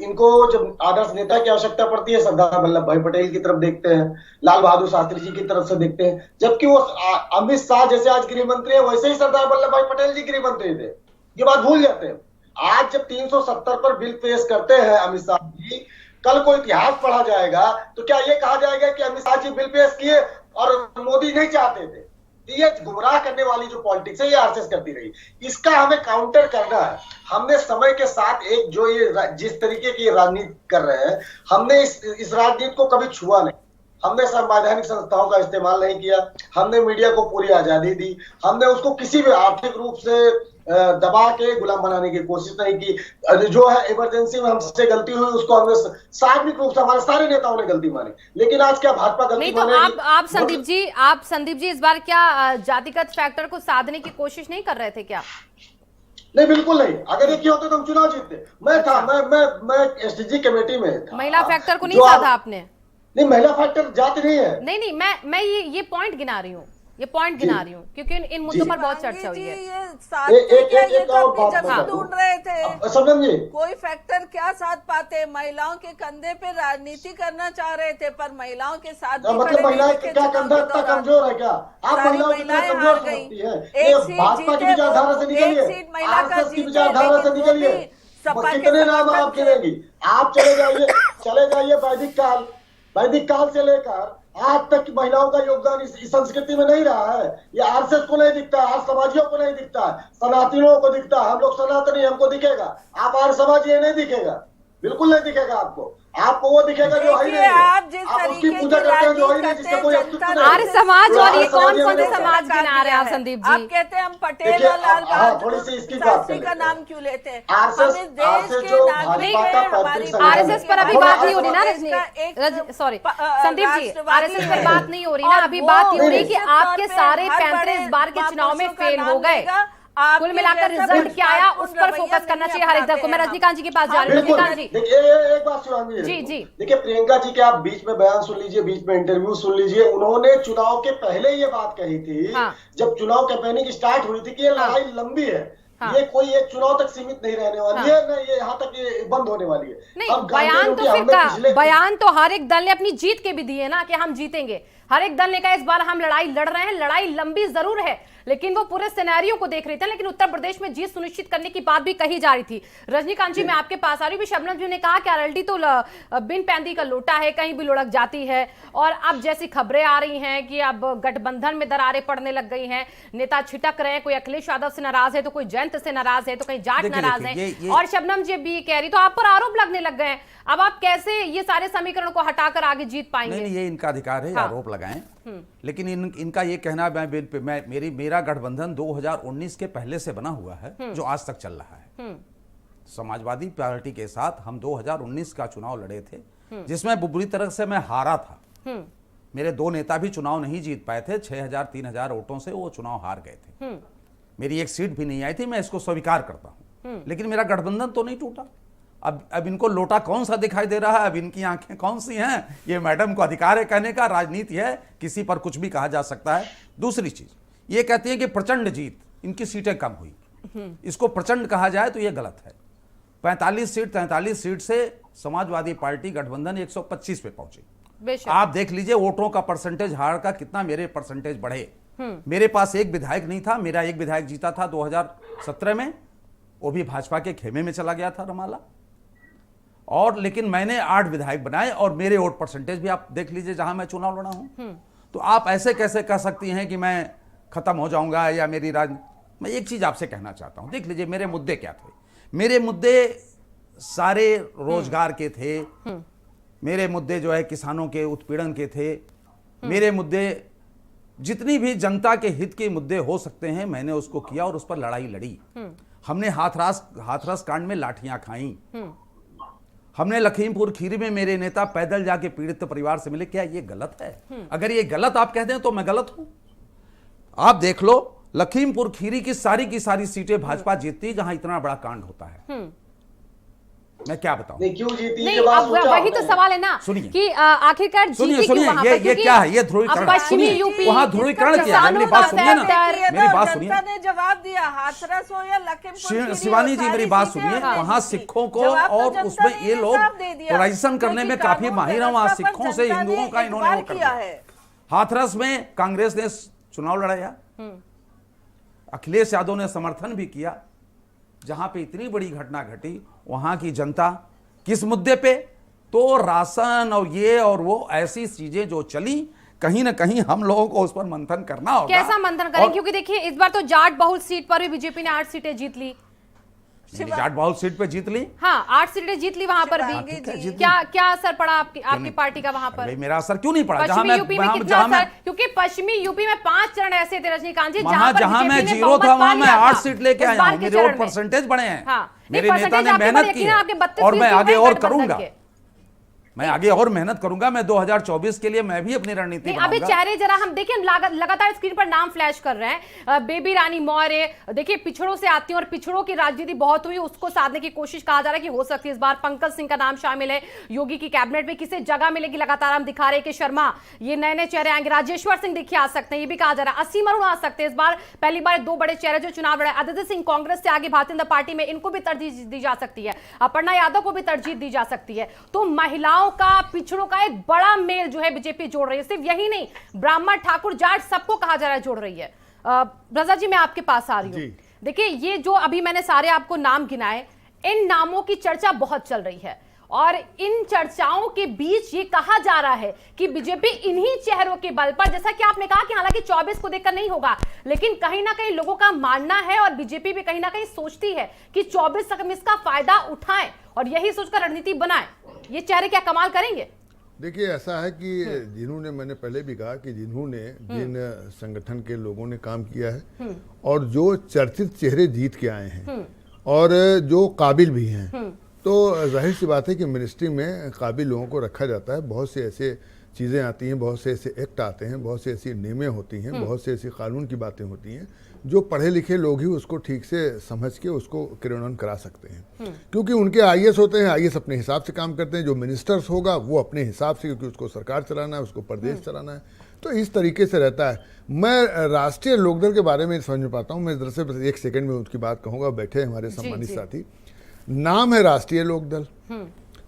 इनको जब आदर्श नेता की आवश्यकता पड़ती है, सरदार वल्लभ भाई पटेल की तरफ देखते हैं, लाल बहादुर शास्त्री जी की तरफ से देखते हैं, जबकि वो अमित शाह जैसे आज गृह मंत्री है, वैसे ही सरदार वल्लभ भाई पटेल जी गृह मंत्री थे। ये बात भूल जाते हैं। आज जब 370 पर बिल पेश करते हैं अमित शाह जी, कल को इतिहास पढ़ा जाएगा तो क्या ये कहा जाएगा कि अमित शाह जी बिल पेश किए और मोदी नहीं चाहते थे? ये गुमराह करने वाली जो पॉलिटिक्स है, ये आरएसएस करती रही। इसका हमें काउंटर करना है। हमने समय के साथ एक जो ये जिस तरीके की राजनीति कर रहे हैं, हमने इस राजनीति को कभी छुआ नहीं। हमने संवैधानिक संस्थाओं का इस्तेमाल नहीं किया, हमने मीडिया को पूरी आजादी दी, हमने उसको किसी भी आर्थिक रूप से दबा के गुलाम बनाने की कोशिश नहीं की। जो है इमरजेंसी में हमसे गलती हुई उसको हमने सार्वजनिक रूप से हमारे सारे नेताओं ने गलती मानी, लेकिन आज क्या भाजपा गलती नहीं तो मानेगी? आप संदीप जी इस बार क्या जातिगत फैक्टर को साधने की कोशिश नहीं कर रहे थे क्या? नहीं, बिल्कुल नहीं। अगर ये किया होता तो हम चुनाव जीतते। मैं था, मैं एसडीजी कमेटी में था। महिला फैक्टर को नहीं साधा आपने? नहीं, महिला फैक्टर जाति नहीं है। नहीं, मैं ये पॉइंट गिना रही हूँ, क्योंकि इन मुद्दों पर बहुत चर्चा हुई है। ये तो अपनी जमीन ढूंढ रहे थे। समझ जी, कोई फैक्टर क्या साथ पाते? महिलाओं के कंधे पे राजनीति करना चाह रहे थे, पर महिलाओं के साथ भी मतलब महिलाएं क्या कंधा इतना कमजोर है क्या? आप महिलाओं की क्या कमजोर समझती है? ये भाजपा की विचारधारा से निकलिए, आरएसएस की विचारधारा से निकलिए। कितने नाम आप गिनेंगी? आप चले जाइए वैदिक काल से लेकर आज तक की महिलाओं का योगदान इस संस्कृति में नहीं रहा है। ये आरएसएस को नहीं दिखता है, आज समाजियों को नहीं दिखता है, सनातनियों को दिखता है। हम लोग सनातनी, हमको दिखेगा। आप आर्य समाज ये नहीं दिखेगा, बिल्कुल नहीं दिखेगा आपको वो दिखेगा जो है नहीं है। आप उसकी पूजा करते हैं जो है नहीं, जिसका कोई अस्तित्व नहीं। आर्य समाज और ये कौन से समाज गिना रहे हैं आप संदीप जी? आप कहते हैं हम पटेल और लाल थोड़ी सी इसकी बात शास्त्री का नाम क्यों लेते हैं? हम इस देश के जो नागरिक भाजपा हैं, का हमारी आरएसएस पर अभी बात नहीं हो रही ना एक सॉरी संदीप जी, आरएसएस पर बात नहीं हो रही ना, अभी बात ये हो रही कि आपके सारे पैंतरे इस बार के चुनाव में फेल हो गए। कुल मिलाकर रिजल्ट क्या आया उस पर फोकस करना चाहिए हर एक दल को। मैं रजनीकांत जी के पास जा रही हूँ। रजनीकांत जी एक बात शिवांगी जी देखिए, प्रियंका जी के आप बीच में बयान सुन लीजिए, बीच में इंटरव्यू सुन लीजिए। उन्होंने चुनाव के पहले ये बात कही थी, जब चुनाव कैंपेनिंग स्टार्ट हुई थी, कि ये लड़ाई लंबी है, ये कोई एक चुनाव तक सीमित नहीं रहने वाली है, न ये यहाँ तक ये बंद होने वाली है। नहीं, बयान तो हर एक दल ने अपनी जीत के भी दिए ना कि हम जीतेंगे। हर एक दल ने कहा इस बार हम लड़ाई लड़ रहे हैं, लड़ाई लंबी जरूर है, लेकिन वो पूरे सिनेरियो को देख रहे थे। लेकिन उत्तर प्रदेश में जीत सुनिश्चित करने की बात भी कही जा रही थी। रजनीकांत जी, मैं आपके पास आ रही हूँ। शबनम जी ने कहा कि आरएलडी तो बिन पैंदी का लोटा है, कहीं भी लुढ़क जाती है। और अब जैसी खबरें आ रही हैं कि अब गठबंधन में दरारें पड़ने लग गई हैं, नेता छिटक रहे हैं, कोई अखिलेश यादव से नाराज है तो कोई जयंत से नाराज है तो कहीं जाट नाराज है। और शबनम जी भी कह रही, तो आप पर आरोप लगने लग गए हैं। अब आप कैसे ये सारे समीकरण को हटाकर आगे जीत पाएंगे? नहीं, ये इनका अधिकार है आरोप लगाएं, लेकिन इनका ये कहना मेरा गठबंधन 2019 के पहले से बना हुआ है, जो आज तक चल रहा है। समाजवादी पार्टी के साथ हम 2019 का चुनाव लड़े थे, जिसमें बुरी तरह से मैं हारा था। मेरे दो नेता भी चुनाव नहीं जीत पाए थे, 6000-3000 वोटों से वो चुनाव हार गए थे। मेरी एक सीट भी नहीं आई थी, मैं इसको स्वीकार करता हूं, लेकिन मेरा गठबंधन तो नहीं टूटा। अब इनको लोटा कौन सा दिखाई दे रहा है, अब इनकी आंखें कौन सी हैं, ये मैडम को अधिकार है कहने का, राजनीति है, किसी पर कुछ भी कहा जा सकता है। दूसरी चीज ये कहती है कि प्रचंड जीत, इनकी सीटें कम हुई, इसको प्रचंड कहा जाए तो ये गलत है। 43 सीट से समाजवादी पार्टी गठबंधन 125 पे पहुंची। आप देख लीजिए वोटों का परसेंटेज हार का कितना मेरे परसेंटेज बढ़े। मेरे पास एक विधायक नहीं था, मेरा एक विधायक जीता था 2017 में, वो भी भाजपा के खेमे में चला गया था रमाला। और लेकिन मैंने 8 विधायक बनाए और मेरे वोट परसेंटेज भी आप देख लीजिए जहां मैं चुनाव लड़ा हूं। तो आप ऐसे कैसे कह सकती हैं कि मैं खत्म हो जाऊंगा या मेरी मैं एक चीज आपसे कहना चाहता हूं, देख लीजिए मेरे मुद्दे क्या थे। मेरे मुद्दे सारे रोजगार के थे, मेरे मुद्दे जो है किसानों के उत्पीड़न के थे, मेरे मुद्दे जितनी भी जनता के हित के मुद्दे हो सकते हैं मैंने उसको किया और उस पर लड़ाई लड़ी। हमने हाथरस कांड में लाठियां खाई, हमने लखीमपुर खीरी में मेरे नेता पैदल जाके पीड़ित परिवार से मिले। क्या ये गलत है? अगर ये गलत आप कह दें तो मैं गलत हूं। आप देख लो लखीमपुर खीरी की सारी सीटें भाजपा जीतती जहां इतना बड़ा कांड होता है। मैं क्या बताऊं? नहीं, क्यों जीती? नहीं, अब वही तो सवाल है ना कि आखिरकार सुनिए ये क्या है? ये ध्रुवीकरण, पश्चिमी यूपी वहां ध्रुवीकरण किया है। मेरी बात सुनिए ना, मेरी बात सुनिए। जनता ने जवाब दिया, हाथरस हो या लखीमपुर, शिवानी जी मेरी बात सुनिए। वहां सिखों को और उसमें ये लोग पोलराइजेशन करने में काफी माहिर है। वहां सिखों से हिंदुओं का इन्होंने वो किया है। हाथरस में कांग्रेस ने चुनाव लड़ाया, अखिलेश यादव ने समर्थन भी किया। जहां पे इतनी बड़ी घटना घटी वहां की जनता किस मुद्दे पे? तो राशन और ये और वो ऐसी चीजें जो चली, कहीं ना कहीं हम लोगों को उस पर मंथन करना होगा। कैसा मंथन करें? क्योंकि देखिए इस बार तो जाट बहुल सीट पर भी बीजेपी ने 8 सीटें जीत ली। जाट बहुत सीट पे जीत ली। हाँ, 8 सीटें जीत ली वहां पर भी। ठीक है, जीत ली। क्या असर पड़ा आपकी पार्टी का वहां पर? भाई मेरा असर क्यों नहीं पड़ा? जहां पश्चिमी मैं यूपी में कितना असर? क्योंकि पश्चिमी यूपी में 5 चरण ऐसे थे रजनीकांत जी जहां मैं जीरो था वहां मैं 8 सीट लेके आया हूं। मेरे वोट परसेंटेज बढ़े हैं। मेरे नेता ने मेहनत की है और मैं आगे और करूंगा। मैं आगे और मेहनत करूंगा। मैं 2024 के लिए मैं भी अपनी रणनीति बनाऊंगा। अभी चेहरे जरा हम देखें, लगातार स्क्रीन पर नाम फ्लैश कर रहे हैं। बेबी रानी मौर्य, देखिए पिछड़ों से आती हैं और पिछड़ों की राजनीति बहुत हुई, उसको साधने की कोशिश कहा जा रहा है कि हो सकती है इस बार पंकज सिंह का नाम शामिल है योगी की कैबिनेट में। किसे जगह मिलेगी? लगातार हम दिखा रहे हैं कि शर्मा, ये नए नए चेहरे आएंगे। राजेश्वर सिंह देखिए आ सकते हैं, ये भी कहा जा रहा है। असीम अरुण आ सकते हैं। इस बार पहली बार 2 बड़े चेहरे जो चुनाव लड़े। आदित्य सिंह कांग्रेस से आगे भारतीय जनता पार्टी में, इनको भी तरजीह दी जा सकती है। अपर्णा यादव को भी तरजीह दी जा सकती है। तो महिलाओं का, पिछड़ों का एक बड़ा मेल जो है बीजेपी जोड़ रही है। सिर्फ यही नहीं, ब्राह्मण, ठाकुर, जाट सबको कहा जा रहा है जोड़ रही है। रजा जी मैं आपके पास आ रही हूं। देखिए ये जो अभी मैंने सारे आपको नाम गिनाए, इन नामों की चर्चा बहुत चल रही है और इन चर्चाओं के बीच ये कहा जा रहा है कि बीजेपी इन्हीं चेहरों के बल पर, जैसा कि आपने कहा कि हालांकि 24 को देखकर नहीं होगा, लेकिन कहीं ना कहीं लोगों का मानना है और बीजेपी भी कहीं ना कहीं सोचती है कि 24 तक हम इसका फायदा उठाएं और यही सोचकर रणनीति बनाएं। ये चेहरे क्या कमाल करेंगे? देखिए ऐसा है कि जिन्होंने, मैंने पहले भी कहा कि जिन्होंने जिन संगठन के लोगों ने काम किया है और जो चर्चित चेहरे जीत के आए हैं और जो काबिल भी हैं, तो जाहिर सी बात है कि मिनिस्ट्री में काबिल लोगों को रखा जाता है। बहुत से ऐसे चीज़ें आती हैं, बहुत से ऐसे एक्ट आते हैं, बहुत से ऐसी नियमें होती हैं, बहुत से ऐसी कानून की बातें होती हैं जो पढ़े लिखे लोग ही उसको ठीक से समझ के उसको क्रियान्वयन करा सकते हैं। क्योंकि उनके आईएएस होते हैं, आईएएस अपने हिसाब से काम करते हैं, जो मिनिस्टर्स होगा वो अपने हिसाब से, क्योंकि उसको सरकार चलाना है, उसको प्रदेश चलाना है, तो इस तरीके से रहता है। मैं राष्ट्रीय लोकदल के बारे में समझ में पाता हूँ। मैं दरअसल 1 सेकंड में उसकी बात कहूँगा। बैठे हमारे सम्मानित साथी, नाम है राष्ट्रीय लोकदल,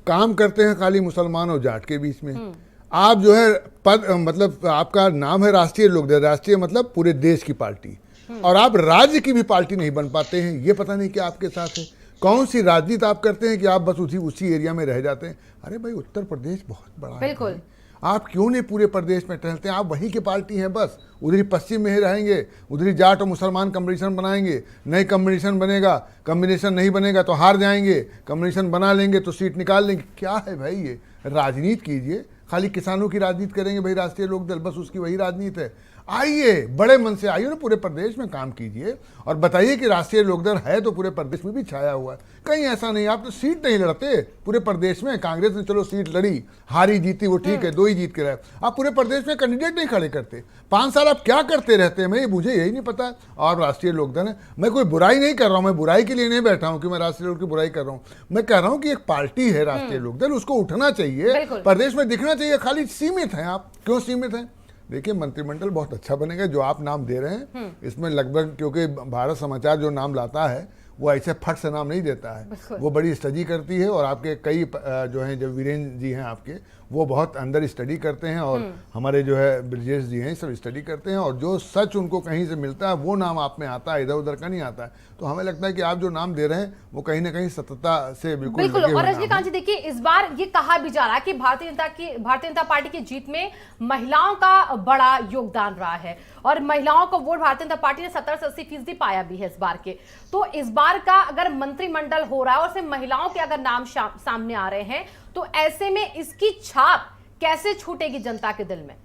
काम करते हैं खाली मुसलमान और जाट के बीच में। आप जो है पद, मतलब आपका नाम है राष्ट्रीय लोकदल, राष्ट्रीय मतलब पूरे देश की पार्टी, और आप राज्य की भी पार्टी नहीं बन पाते हैं। ये पता नहीं क्या आपके साथ है। कौन सी राजनीति आप करते हैं कि आप बस उसी एरिया में रह जाते हैं? अरे भाई उत्तर प्रदेश बहुत बड़ा है, बिल्कुल। आप क्यों नहीं पूरे प्रदेश में टहलते हैं? आप वहीं की पार्टी हैं बस। उधर पश्चिम में ही रहेंगे, उधर जाट और मुसलमान कम्बिनेशन बनाएंगे, नए कम्बिनेशन बनेगा, कम्बिनेशन नहीं बनेगा तो हार जाएंगे, कम्बिनेशन बना लेंगे तो सीट निकाल लेंगे। क्या है भाई ये? राजनीति कीजिए। खाली किसानों की राजनीति करेंगे भाई राष्ट्रीय लोकदल, बस उसकी वही राजनीति है। आइए, बड़े मन से आइए ना, पूरे प्रदेश में काम कीजिए और बताइए कि राष्ट्रीय लोकदल है तो पूरे प्रदेश में भी छाया हुआ है। कहीं ऐसा नहीं, आप तो सीट नहीं लड़ते पूरे प्रदेश में। कांग्रेस ने चलो सीट लड़ी, हारी जीती वो ठीक है, 2 ही जीत के रहे। आप पूरे प्रदेश में कैंडिडेट नहीं खड़े करते। 5 साल आप क्या करते रहते हैं? मुझे यही नहीं पता। और राष्ट्रीय लोकदल है, मैं कोई बुराई नहीं कर रहा हूँ, मैं बुराई के लिए नहीं बैठा हूँ कि मैं राष्ट्रीय लोकदल की बुराई कर रहा हूँ। मैं कह रहा हूँ कि एक पार्टी है राष्ट्रीय लोकदल, उसको उठना चाहिए, प्रदेश में दिखना चाहिए। खाली सीमित है। आप क्यों सीमित हैं? देखिए मंत्रिमंडल बहुत अच्छा बनेगा जो आप नाम दे रहे हैं। इसमें लगभग, क्योंकि भारत समाचार जो नाम लाता है वो ऐसे फट से नाम नहीं देता है, वो बड़ी स्टडी करती है। और आपके कई जो हैं, जो वीरेंद्र जी हैं आपके, वो बहुत अंदर स्टडी करते हैं, और हमारे जो है ब्रजेश जी हैं सब स्टडी करते हैं, और जो सच उनको कहीं से मिलता है वो नाम आप में आता है, इधर उधर का नहीं आता है। तो हमें लगता है कि आप जो नाम दे रहे हैं वो कहीं ना कहीं सत्यता से बिल्कुल। और रजनीकांत जी देखिए, इस बार ये कहा भी जा रहा है कि भारतीय जनता पार्टी की जीत में महिलाओं का बड़ा योगदान रहा है और महिलाओं का वोट भारतीय जनता पार्टी ने 70 से 80% पाया भी है इस बार के। तो इस बार का अगर मंत्रिमंडल हो रहा है और सिर्फ महिलाओं के अगर नाम सामने आ रहे हैं, तो ऐसे में इसकी छाप कैसे छूटेगी जनता के दिल में?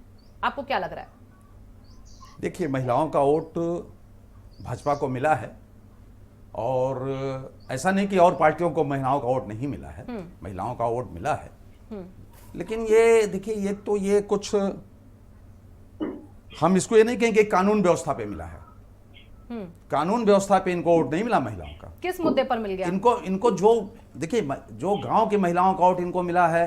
आपको क्या लग रहा है? देखिए, महिलाओं का वोट भाजपा को मिला है और ऐसा नहीं कि और पार्टियों को महिलाओं का वोट नहीं मिला है। महिलाओं का वोट मिला है, लेकिन ये देखिए, ये कुछ, हम इसको ये नहीं कहेंगे कानून व्यवस्था पे मिला है। कानून व्यवस्था पे इनको वोट नहीं मिला महिलाओं का। किस मुद्दे पर मिल गया? इनको जो, देखिए, जो गांव की महिलाओं का वोट इनको मिला है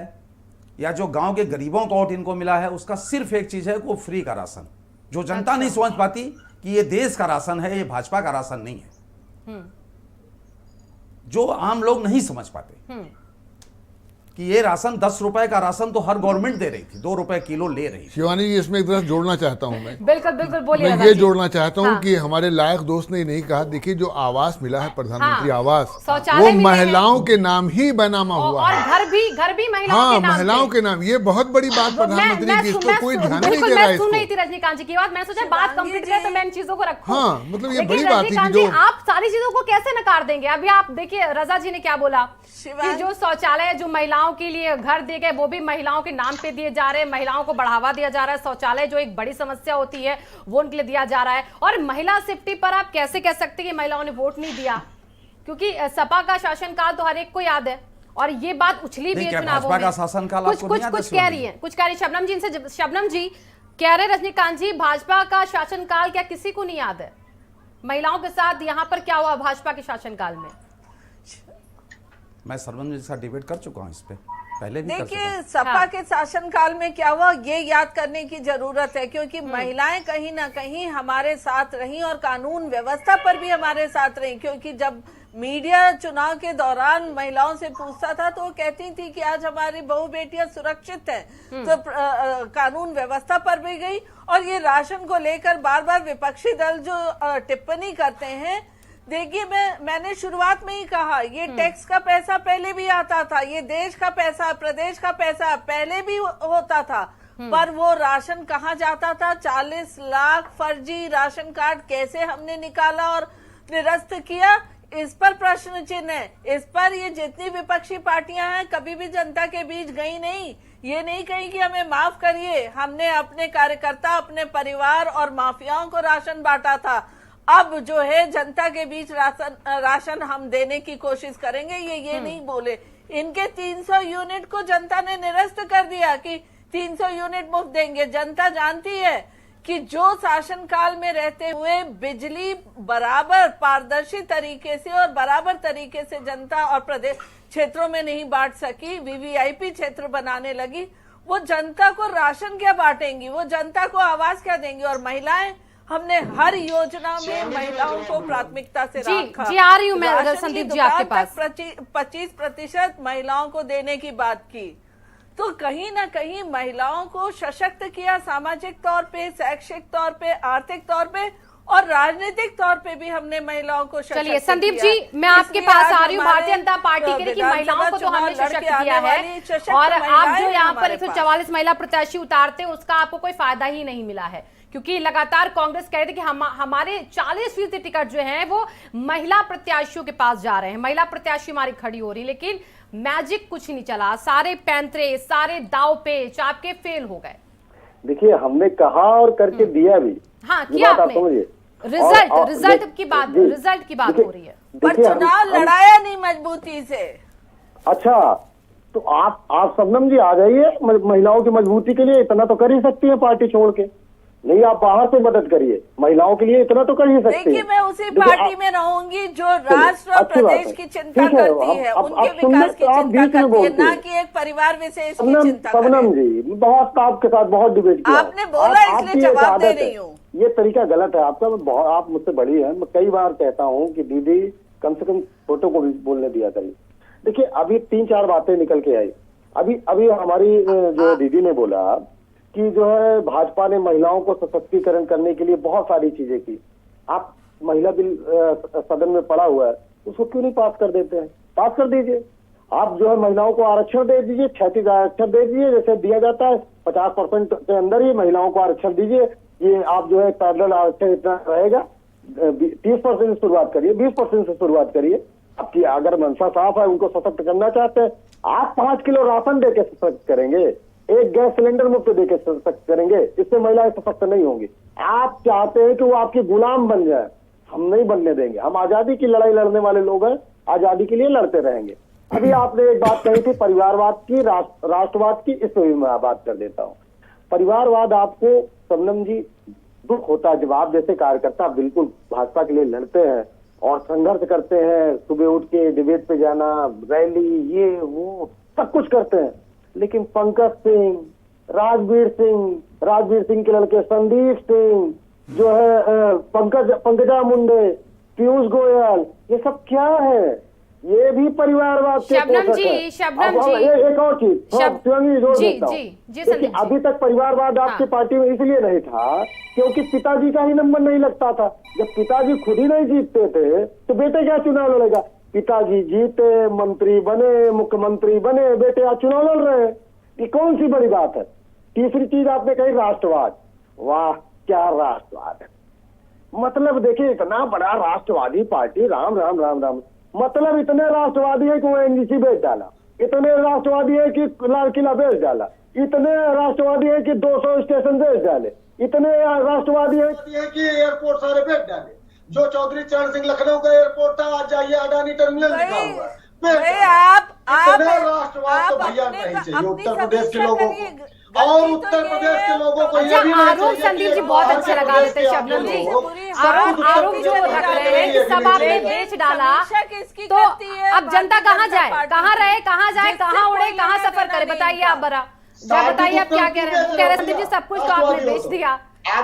या जो गांव के गरीबों का वोट इनको मिला है, उसका सिर्फ एक चीज है, वो फ्री का राशन। जो जनता नहीं समझ पाती कि ये देश का राशन है, ये भाजपा का राशन नहीं है, जो आम लोग नहीं समझ पाते कि ये राशन 10 रुपए का राशन तो हर गवर्नमेंट दे रही थी, 2 रुपए किलो ले रही थी। शिवानी जी, इसमें एक तरह जोड़ना चाहता हूं मैं। बिल्कुल बिल्कुल, बोलिए मैं रजा ये जी। जोड़ना चाहता हूं हाँ। कि हमारे लायक दोस्त ने नहीं कहा, देखिए जो आवास मिला है प्रधानमंत्री हाँ, आवास, शौचालय वो मिले हैं। महिलाओं के नाम ही बनामा हुआ और है। घर भी महिलाओं हाँ, के नाम महिलाओं पे। के नाम, ये बहुत बड़ी बात प्रधानमंत्री की, इसको कोई ध्यान नहीं दे रहा है मैं सुन रही इसको। थी रजनीकांत जी की बात, मैंने सोचा बात कंप्लीट करें तो मैं इन चीजों को रखूं। हाँ, मतलब ये लेकिन बड़ी बात है कि रजनीकांत जी, जो आप सारी चीजों को कैसे नकार देंगे? अभी आप देखिए रजा जी ने क्या बोला कि जो शौचालय जो महिलाओं के लिए घर दिए गए वो भी महिलाओं के नाम पे दिए जा रहे हैं, महिलाओं को बढ़ावा दिया जा रहा है, शौचालय जो एक बड़ी समस्या होती है वो उनके लिए दिया जा रहा है। और महिला सेफ्टी पर आप कैसे कह सकते हैं कि महिलाओं ने वोट नहीं दिया? क्योंकि सपा का शासनकाल तो हर एक को याद है और ये बात उछली भी है क्या चुनावों भाजपा में। का शासनकाल कुछ आपको कुछ नहीं याद है, कुछ कह रही है, कुछ कह रही शबनम जी, इनसे शबनम जी कह रहे रजनीकांत जी भाजपा का शासनकाल क्या किसी को नहीं याद है? महिलाओं के साथ यहाँ पर क्या हुआ भाजपा के शासनकाल में? मैं सरवण जी के साथ डिबेट कर चुका हूँ इस पे, पहले भी कर चुका देखिए हूँ। सपा हाँ। के शासनकाल में क्या हुआ ये याद करने की जरूरत है, क्योंकि महिलाएं कहीं ना कहीं हमारे साथ रहीं और कानून व्यवस्था पर भी हमारे साथ रहीं। क्योंकि जब मीडिया चुनाव के दौरान महिलाओं से पूछता था तो वो कहती थी कि आज हमारी बहू बेटियां सुरक्षित हैं, तो कानून व्यवस्था पर भी गई। और ये राशन को लेकर बार बार विपक्षी दल जो टिप्पणी करते हैं, देखिए मैंने शुरुआत में ही कहा ये टैक्स का पैसा पहले भी आता था, ये देश का पैसा, प्रदेश का पैसा पहले भी होता था, पर वो राशन कहाँ जाता था? 40 लाख फर्जी राशन कार्ड कैसे हमने निकाला और निरस्त किया, इस पर प्रश्न चिन्ह है। इस पर ये जितनी विपक्षी पार्टियां हैं कभी भी जनता के बीच गई नहीं, ये नहीं कही कि हमें माफ करिए, हमने अपने कार्यकर्ता, अपने परिवार और माफियाओं को राशन बांटा था, अब जो है जनता के बीच राशन हम देने की कोशिश करेंगे, ये नहीं बोले। इनके 300 यूनिट को जनता ने निरस्त कर दिया कि 300 यूनिट मुफ्त देंगे। जनता जानती है कि जो शासनकाल में रहते हुए बिजली बराबर पारदर्शी तरीके से और बराबर तरीके से जनता और प्रदेश क्षेत्रों में नहीं बांट सकी, वीवीआईपी क्षेत्र बनाने लगी, वो जनता को राशन क्या बांटेंगी, वो जनता को आवाज क्या देंगी? और महिलाएं, हमने हर योजना में महिलाओं को प्राथमिकता से रखा। जी आ रही हूँ मैं राशन की संदीप जी दुकान आपके पास। 25% महिलाओं को देने की बात की, तो कहीं ना कहीं महिलाओं को सशक्त किया, सामाजिक तौर पे, शैक्षिक तौर पे, आर्थिक तौर पे और राजनीतिक तौर पे भी हमने महिलाओं को सशक्त चलिए संदीप किया। जी मैं आपके इसलिए पास आज आ रही हूँ हमारे भारतीय जनता पार्टी के लिए कि महिलाओं को तो हमने चुनाव सशक्त लड़के किया आने है वाली सशक्त और आप महिलाएं जो हैं यहाँ पर हमारे 144 महिला प्रत्याशी उतारते हैं उसका आपको कोई फायदा ही नहीं मिला है, क्योंकि लगातार कांग्रेस कह रही थी कि हमारे 40% टिकट जो है वो महिला प्रत्याशियों के पास जा रहे हैं, महिला प्रत्याशी हमारी खड़ी हो रही, लेकिन मैजिक कुछ नहीं चला, सारे पैंतरे, सारे दाव पेच आपके फेल हो गए। देखिए हमने कहा और करके दिया भी। हाँ ये किया बात आप आपने, समझिए। रिजल्ट की बात, जी, रिजल्ट की बात हो रही है। पर चुनाव लड़ाया नहीं मजबूती से। अच्छा तो आप शबनम जी आ जाइए, महिलाओं की मजबूती के लिए इतना तो कर ही सकती है पार्टी छोड़ के, नहीं आप बाहर से मदद करिए, महिलाओं के लिए इतना तो कर ही सकते हैं। देखिए मैं उसी पार्टी में रहूंगी जो राष्ट्र और प्रदेश की चिंता करती है, उनके विकास की चिंता करती है, ना कि एक परिवार विशेष की चिंता करे। शबनम जी बहुत आपके साथ बहुत डिबेट किया, आपने बोला इसलिए जवाब दे रही हूँ। ये तरीका गलत है आपका। आप मुझसे बड़ी है, मैं कई बार कहता हूँ कि दीदी कम से कम छोटों को भी बोलने दिया करिए। देखिए अभी 3-4 बातें निकल के आई, अभी हमारी जो दीदी ने बोला कि जो है भाजपा ने महिलाओं को सशक्तिकरण करने के लिए बहुत सारी चीजें की। आप महिला बिल सदन में पड़ा हुआ है, उसको क्यों नहीं पास कर देते हैं? पास कर दीजिए। आप जो है महिलाओं को आरक्षण दे दीजिए, 36 आरक्षण दे दीजिए, जैसे दिया जाता है 50% के अंदर ही महिलाओं को आरक्षण दीजिए। ये आप जो है पैरेलल आरक्षण इतना रहेगा, 30% से शुरुआत करिए, 20% से शुरुआत करिए। आपकी अगर मंशा साफ है, उनको सशक्त करना चाहते हैं, आप 5 किलो राशन दे के सशक्त करेंगे, एक गैस सिलेंडर मुफ्त देके सशक्त करेंगे, इससे महिलाएं सशक्त नहीं होंगी। आप चाहते हैं कि वो आपके गुलाम बन जाए, हम नहीं बनने देंगे। हम आजादी की लड़ाई लड़ने वाले लोग हैं, आजादी के लिए लड़ते रहेंगे। अभी आपने एक बात कही थी परिवारवाद की, राष्ट्रवाद की, इस पर भी मैं बात कर देता हूँ। परिवारवाद आपको शबनम जी दुख होता है जब आप जैसे कार्यकर्ता बिल्कुल भाजपा के लिए लड़ते हैं और संघर्ष करते हैं, सुबह उठ के डिबेट पे जाना, रैली, ये वो सब कुछ करते हैं, लेकिन पंकज सिंह, राजवीर सिंह के लड़के संदीप सिंह, जो है पंकजा मुंडे, पीयूष गोयल, ये सब क्या है? ये भी परिवारवाद के शबनम पोषक जी, है। शबनम अब जी। एक और चीज शिवांगी जोड़ जी, देता हूं। जी, जी, देखिए, संदीप जी। अभी तक परिवारवाद आपकी हाँ। पार्टी में इसलिए नहीं था क्योंकि पिताजी का ही नंबर नहीं लगता था। जब पिताजी खुद ही नहीं जीतते थे तो बेटे क्या चुनाव लड़ेगा? पिताजी जीते, मंत्री बने, मुख्यमंत्री बने, बेटे आज चुनाव लड़ रहे हैं। ये कौन सी बड़ी बात है? तीसरी चीज आपने कही राष्ट्रवाद। वाह, क्या राष्ट्रवाद है! मतलब देखिए, इतना बड़ा राष्ट्रवादी पार्टी, राम राम राम राम, मतलब इतने राष्ट्रवादी है कि वो एनडीसी बेच डाला, इतने राष्ट्रवादी है कि लाल किला बेच डाला, इतने राष्ट्रवादी है कि 200 स्टेशन बेच डाले, इतने राष्ट्रवादी है कि एयरपोर्ट सारे बेच डाले। जो चौधरी चरण सिंह लखनऊ का एयरपोर्ट था, आज जाइए अडानी टर्मिनल लिखा हुआ है। राष्ट्रवाद तो भैया नहीं चाहिए उत्तर प्रदेश के लोगों को, और उत्तर प्रदेश के लोगों को ये भी नहीं आरोप चाहिए संदीप जी कि बहुत बाहर अच्छे के लगा प्रदेश देते के शबनम जी। लोग आरोप जो रख रहे हैं कि सब आपने बेच डाला, तो अब जनता कहाँ जाए, कहाँ रहे, कहाँ जाए, कहाँ उड़े, कहाँ सफर करे? बताइए आप बरा, जरा बताइए आप क्या कह रहे हैं? कह रहे संदीप जी सब कुछ तो आपने बेच दिया।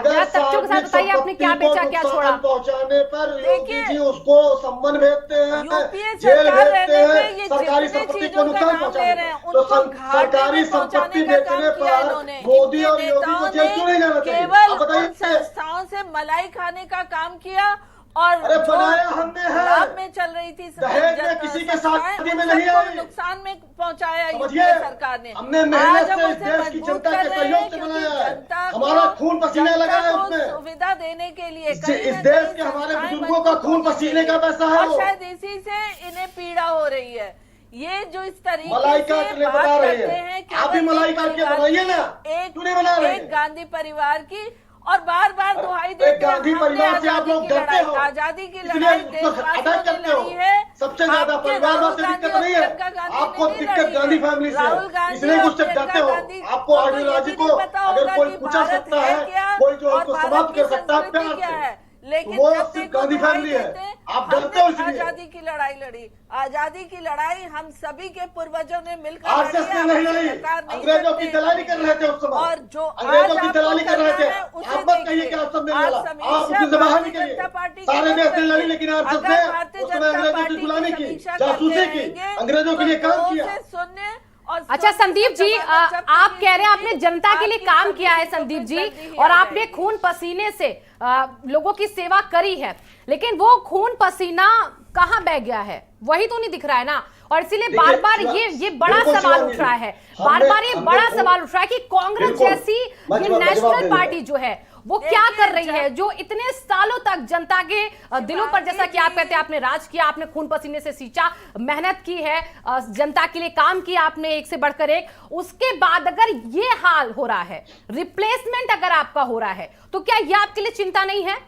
जरा तथ्यों के साथ बताइए आपने क्या बेचा, क्या छोड़ा? पहुंचाने पर योगी जी उसको सम्मान भेजते हैं, यूपीए जेल सरकार भेजते रहने पे हैं, ये सरकारी जितने संपत्ति को चीजों का नुकसान नाम ले पहुंचाने रहे हैं, पर। तो उनको घाटे सरकारी में संपत्ति पहुंचाने का बेचने काम किया पर इन्होंने। मोदी और इनके योगी को जेल नेताओं क्यों नहीं जाना ने चाहिए? केवल आप बताइए। उन संस्थाओं से मलाई खाने का काम किया, और अरे जो बनाया हमने है। लाभ में चल रही थी दहेज में किसी के शादी में नहीं आई। नुकसान में पहुंचाया समझिए, यूपीए सरकार ने। हमने आज मेहनत हम से इस उसे देश की मजबूत जनता कर के रहे सहयोग हैं, से क्योंकि बनाया है। जनता को- हमारा खून पसीने जनता लगा है को उसमें। सुविधा देने के लिए इस कहीं न देश कहीं के हमारे संस्थाएं बुजुर्गों का मजबूत खून होनी पसीने का चाहिए। पैसा है और वो। शायद इसी से इन्हें पीड़ा हो रही है। ये जो इस तरीके मलाई से काट के लिए बात बता रहे करते हैं। हैं, आप भी केवल मलाई एक काट के परिवार बनाइए की, ना। क्यों नहीं बना रहे एक हैं? गांधी परिवार की, और बार बार दुहाई एक देते हैं, गांधी हमने परिवार से आप आजादी लोग की डरते लड़ाई, हो, आजादी की इसलिए लड़ाई उसको देशवासियों अटैक ने करते हो। लड़ी है। सबसे ज्यादा आपके परिवारवाद राहुल से गांधी दिक्कत और नहीं है। प्रियंका गांधी आपको ने नहीं दिक्कत लड़ी गांधी है। फैमिली से राहुल है, गांधी इसलिए और उससे प्रियंका डरते हो। गांधी आपको को तो ये आइडियोलॉजी भी को नहीं पता अगर होगा कोई कि पूछा भारत सकता है है, क्या कोई जो और उसको भारत समाप्त की कर सकता है संस्कृति प्यार क्या से। है। लेकिन वो जब सिर्फ देखो गांधी दुहाई फैमिली है। देते हैं, आप डरते हो हमने इसलिए। आजादी की लड़ाई लड़ी, आजादी की लड़ाई हम सभी के पूर्वजों ने मिलकर आरएसएस लड़ी है। ने नहीं आप लड़ी, स्वीकार नहीं अंग्रेजों करते की दलाली कर रहे थे उस समय। और जो अंग्रेजों आज की आपको दलाली कर रहे थे। करना है, उसे आप मत कहिए देखिए। कि आप सब नहीं आज लड़ा, समीक्षा आप उसमें से बाहर भारतीय निकलिए। जनता पार्टी की सारे मत देश ने करिए। लड़ी, लेकिन आरएसएस अगर ने भारतीय उस समय जनता अंग्रेजों पार्टी की गुलामी की, समीक्षा जासूसी करते की, रहेंगे, अंग्रेजों के लिए तो काम लोगों किया। से सुनने और अच्छा सुनने संदीप से जी, जवाब जब आप तक कह रहे हैं आपने नहीं जनता के लिए आपकी काम सभी किया है चीजों संदीप पे जी, जल्दी ही और आ आपने जाएगी। खून पसीने से लोगों की सेवा करी है, लेकिन वो खून पसीना कहाँ बह गया है? वही तो नहीं दिख रहा है ना। और इसीलिए देखिए, बार बार ये बड़ा बिल्कुल सवाल शिवानी उठ रहा जी, है, बार बार ये हमने बड़ा खून- सवाल उठ रहा है कि कांग्रेस बिल्कुल, जैसी मैं ये जवाब दे नेशनल दूंगा। पार्टी जो है वो क्या कर रही है, जो इतने सालों तक जनता के दिलों पर, जैसा कि आप कहते हैं, आपने राज किया, आपने खून पसीने से सींचा, मेहनत की है, जनता के लिए काम किया आपने एक से बढ़कर एक, उसके बाद अगर ये हाल हो रहा है, रिप्लेसमेंट अगर आपका हो रहा है, तो क्या ये आपके लिए चिंता नहीं है?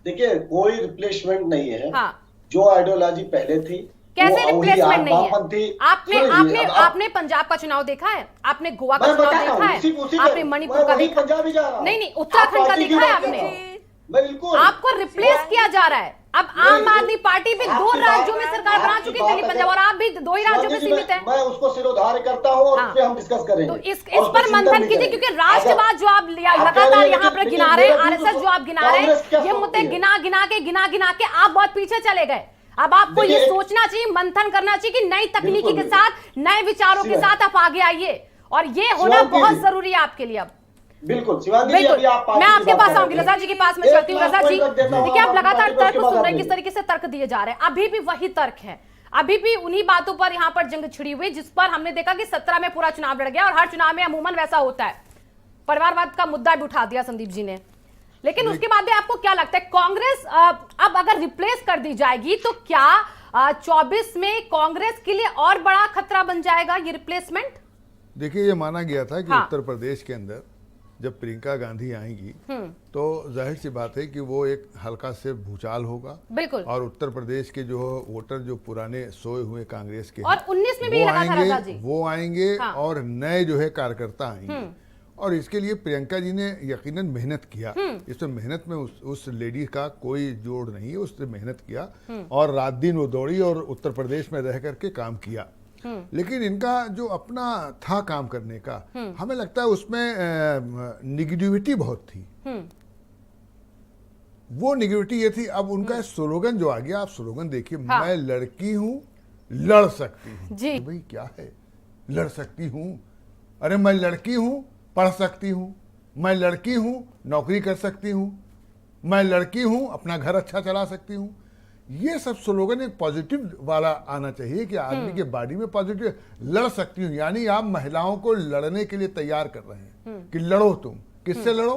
देखिए, कोई रिप्लेसमेंट नहीं है। हाँ। जो आइडियोलॉजी पहले थी कैसे वो वही रिप्लेसमेंट नहीं वामपंथी- है? आपने सुनिए, आपने अब आपने पंजाब का चुनाव देखा है, आपने गोवा का मैं चुनाव बता रहा देखा हूं, है, उसी आपने का- मणिपुर मैं का वही देखा? पंजाब ही जा रहा हूं। नहीं नहीं, आप उत्तराखंड का पार्टी की देखा है बात कर आपने? रहा हूं। मैं बिल्कुल आपको रिप्लेस किया जा रहा है। अब आम आदमी पार्टी भी दो आपकी राज्यों बात- में सरकार बना आपकी चुकी बात है, दिल्ली पंजाब, और आप भी दो ही राज्यों में जी, सीमित है। मैं उसको सिरोधार्य करता हूँ और हाँ। उस पे हम डिस्कस करेंगे। तो इस और उस पे पर चिंतन मंथन भी कीजिए, करेंगे। क्योंकि राष्ट्रवाद जो आप कह लगातार रहे हैं यहाँ कि- पर लेकिन गिना रहे हैं, मेरा आरएसएस दूसरा- जो आप गिना रहे कांग्रेस क्या हैं, ये सोचती मुद्दे है? गिना के आप बहुत पीछे चले गए। अब आपको ये देखिए, सोचना चाहिए, मंथन करना चाहिए कि नई तकनीकी बिल्कुल, के साथ, नए विचारों के शिवानी। साथ आप आगे आइए, और ये होना शिवानी बहुत जी। जरूरी है आपके लिए। अब बिल्कुल शिवानी जी, बिल्कुल, अभी आप पार्टी मैं की आपके बात पास कर आऊंगी, रहे रजा हैं। जी के पास में एक चलती हूँ। लाख रजा जी, पॉइंट रख देता हूं, देखिए आप लगातार पार्टी को तर्क उसके सुन बाद रहे हैं, किस आएंगे। तरीके से तर्क दिए जा रहे हैं, अभी भी वही तर्क है, अभी भी उन्हीं बातों पर यहाँ पर जंग छिड़ी हुई, जिस पर हमने देखा कि 17 में पूरा चुनाव लड़ गया, और हर चुनाव में अमूमन वैसा होता है। परिवारवाद का मुद्दा भी उठा दिया संदीप जी ने, लेकिन उसके बाद भी आपको क्या लगता है, कांग्रेस अब अगर रिप्लेस कर दी जाएगी तो क्या 24 में कांग्रेस के लिए और बड़ा खतरा बन जाएगा ये रिप्लेसमेंट? देखिए, ये माना गया था कि हाँ। उत्तर प्रदेश के अंदर जब प्रियंका गांधी आएंगी तो जाहिर सी बात है कि वो एक हल्का से भूचाल होगा, बिल्कुल। और उत्तर प्रदेश के जो वोटर जो पुराने सोए हुए कांग्रेस के और हैं, 19 में भी वो लगा था रजा आएंगे, जी। वो आएंगे हाँ। और नए जो है कार्यकर्ता आएंगे। और इसके लिए प्रियंका जी ने यकीनन मेहनत किया, इसमें मेहनत में उस लेडी का कोई जोड़ नहीं है, उसने मेहनत किया और रात दिन वो दौड़ी और उत्तर प्रदेश में रह करके काम किया। लेकिन इनका जो अपना था काम करने का, हमें लगता है उसमें निगेटिविटी बहुत थी। वो निगेटिविटी ये थी। अब उनका स्लोगन जो आ गया, आप स्लोगन देखिए, मैं लड़की हूं, लड़ सकती हूं। जी। भाई क्या है लड़ सकती हूं? अरे मैं लड़की हूं, पढ़ सकती हूं, मैं लड़की हूं, नौकरी कर सकती हूं, मैं लड़की हूं, अपना घर अच्छा चला सकती हूं। ये सब स्लोगन एक पॉजिटिव वाला आना चाहिए कि आदमी के बॉडी में पॉजिटिव, लड़ सकती हूँ, यानी आप महिलाओं को लड़ने के लिए तैयार कर रहे हैं कि लड़ो। तुम किससे लड़ो?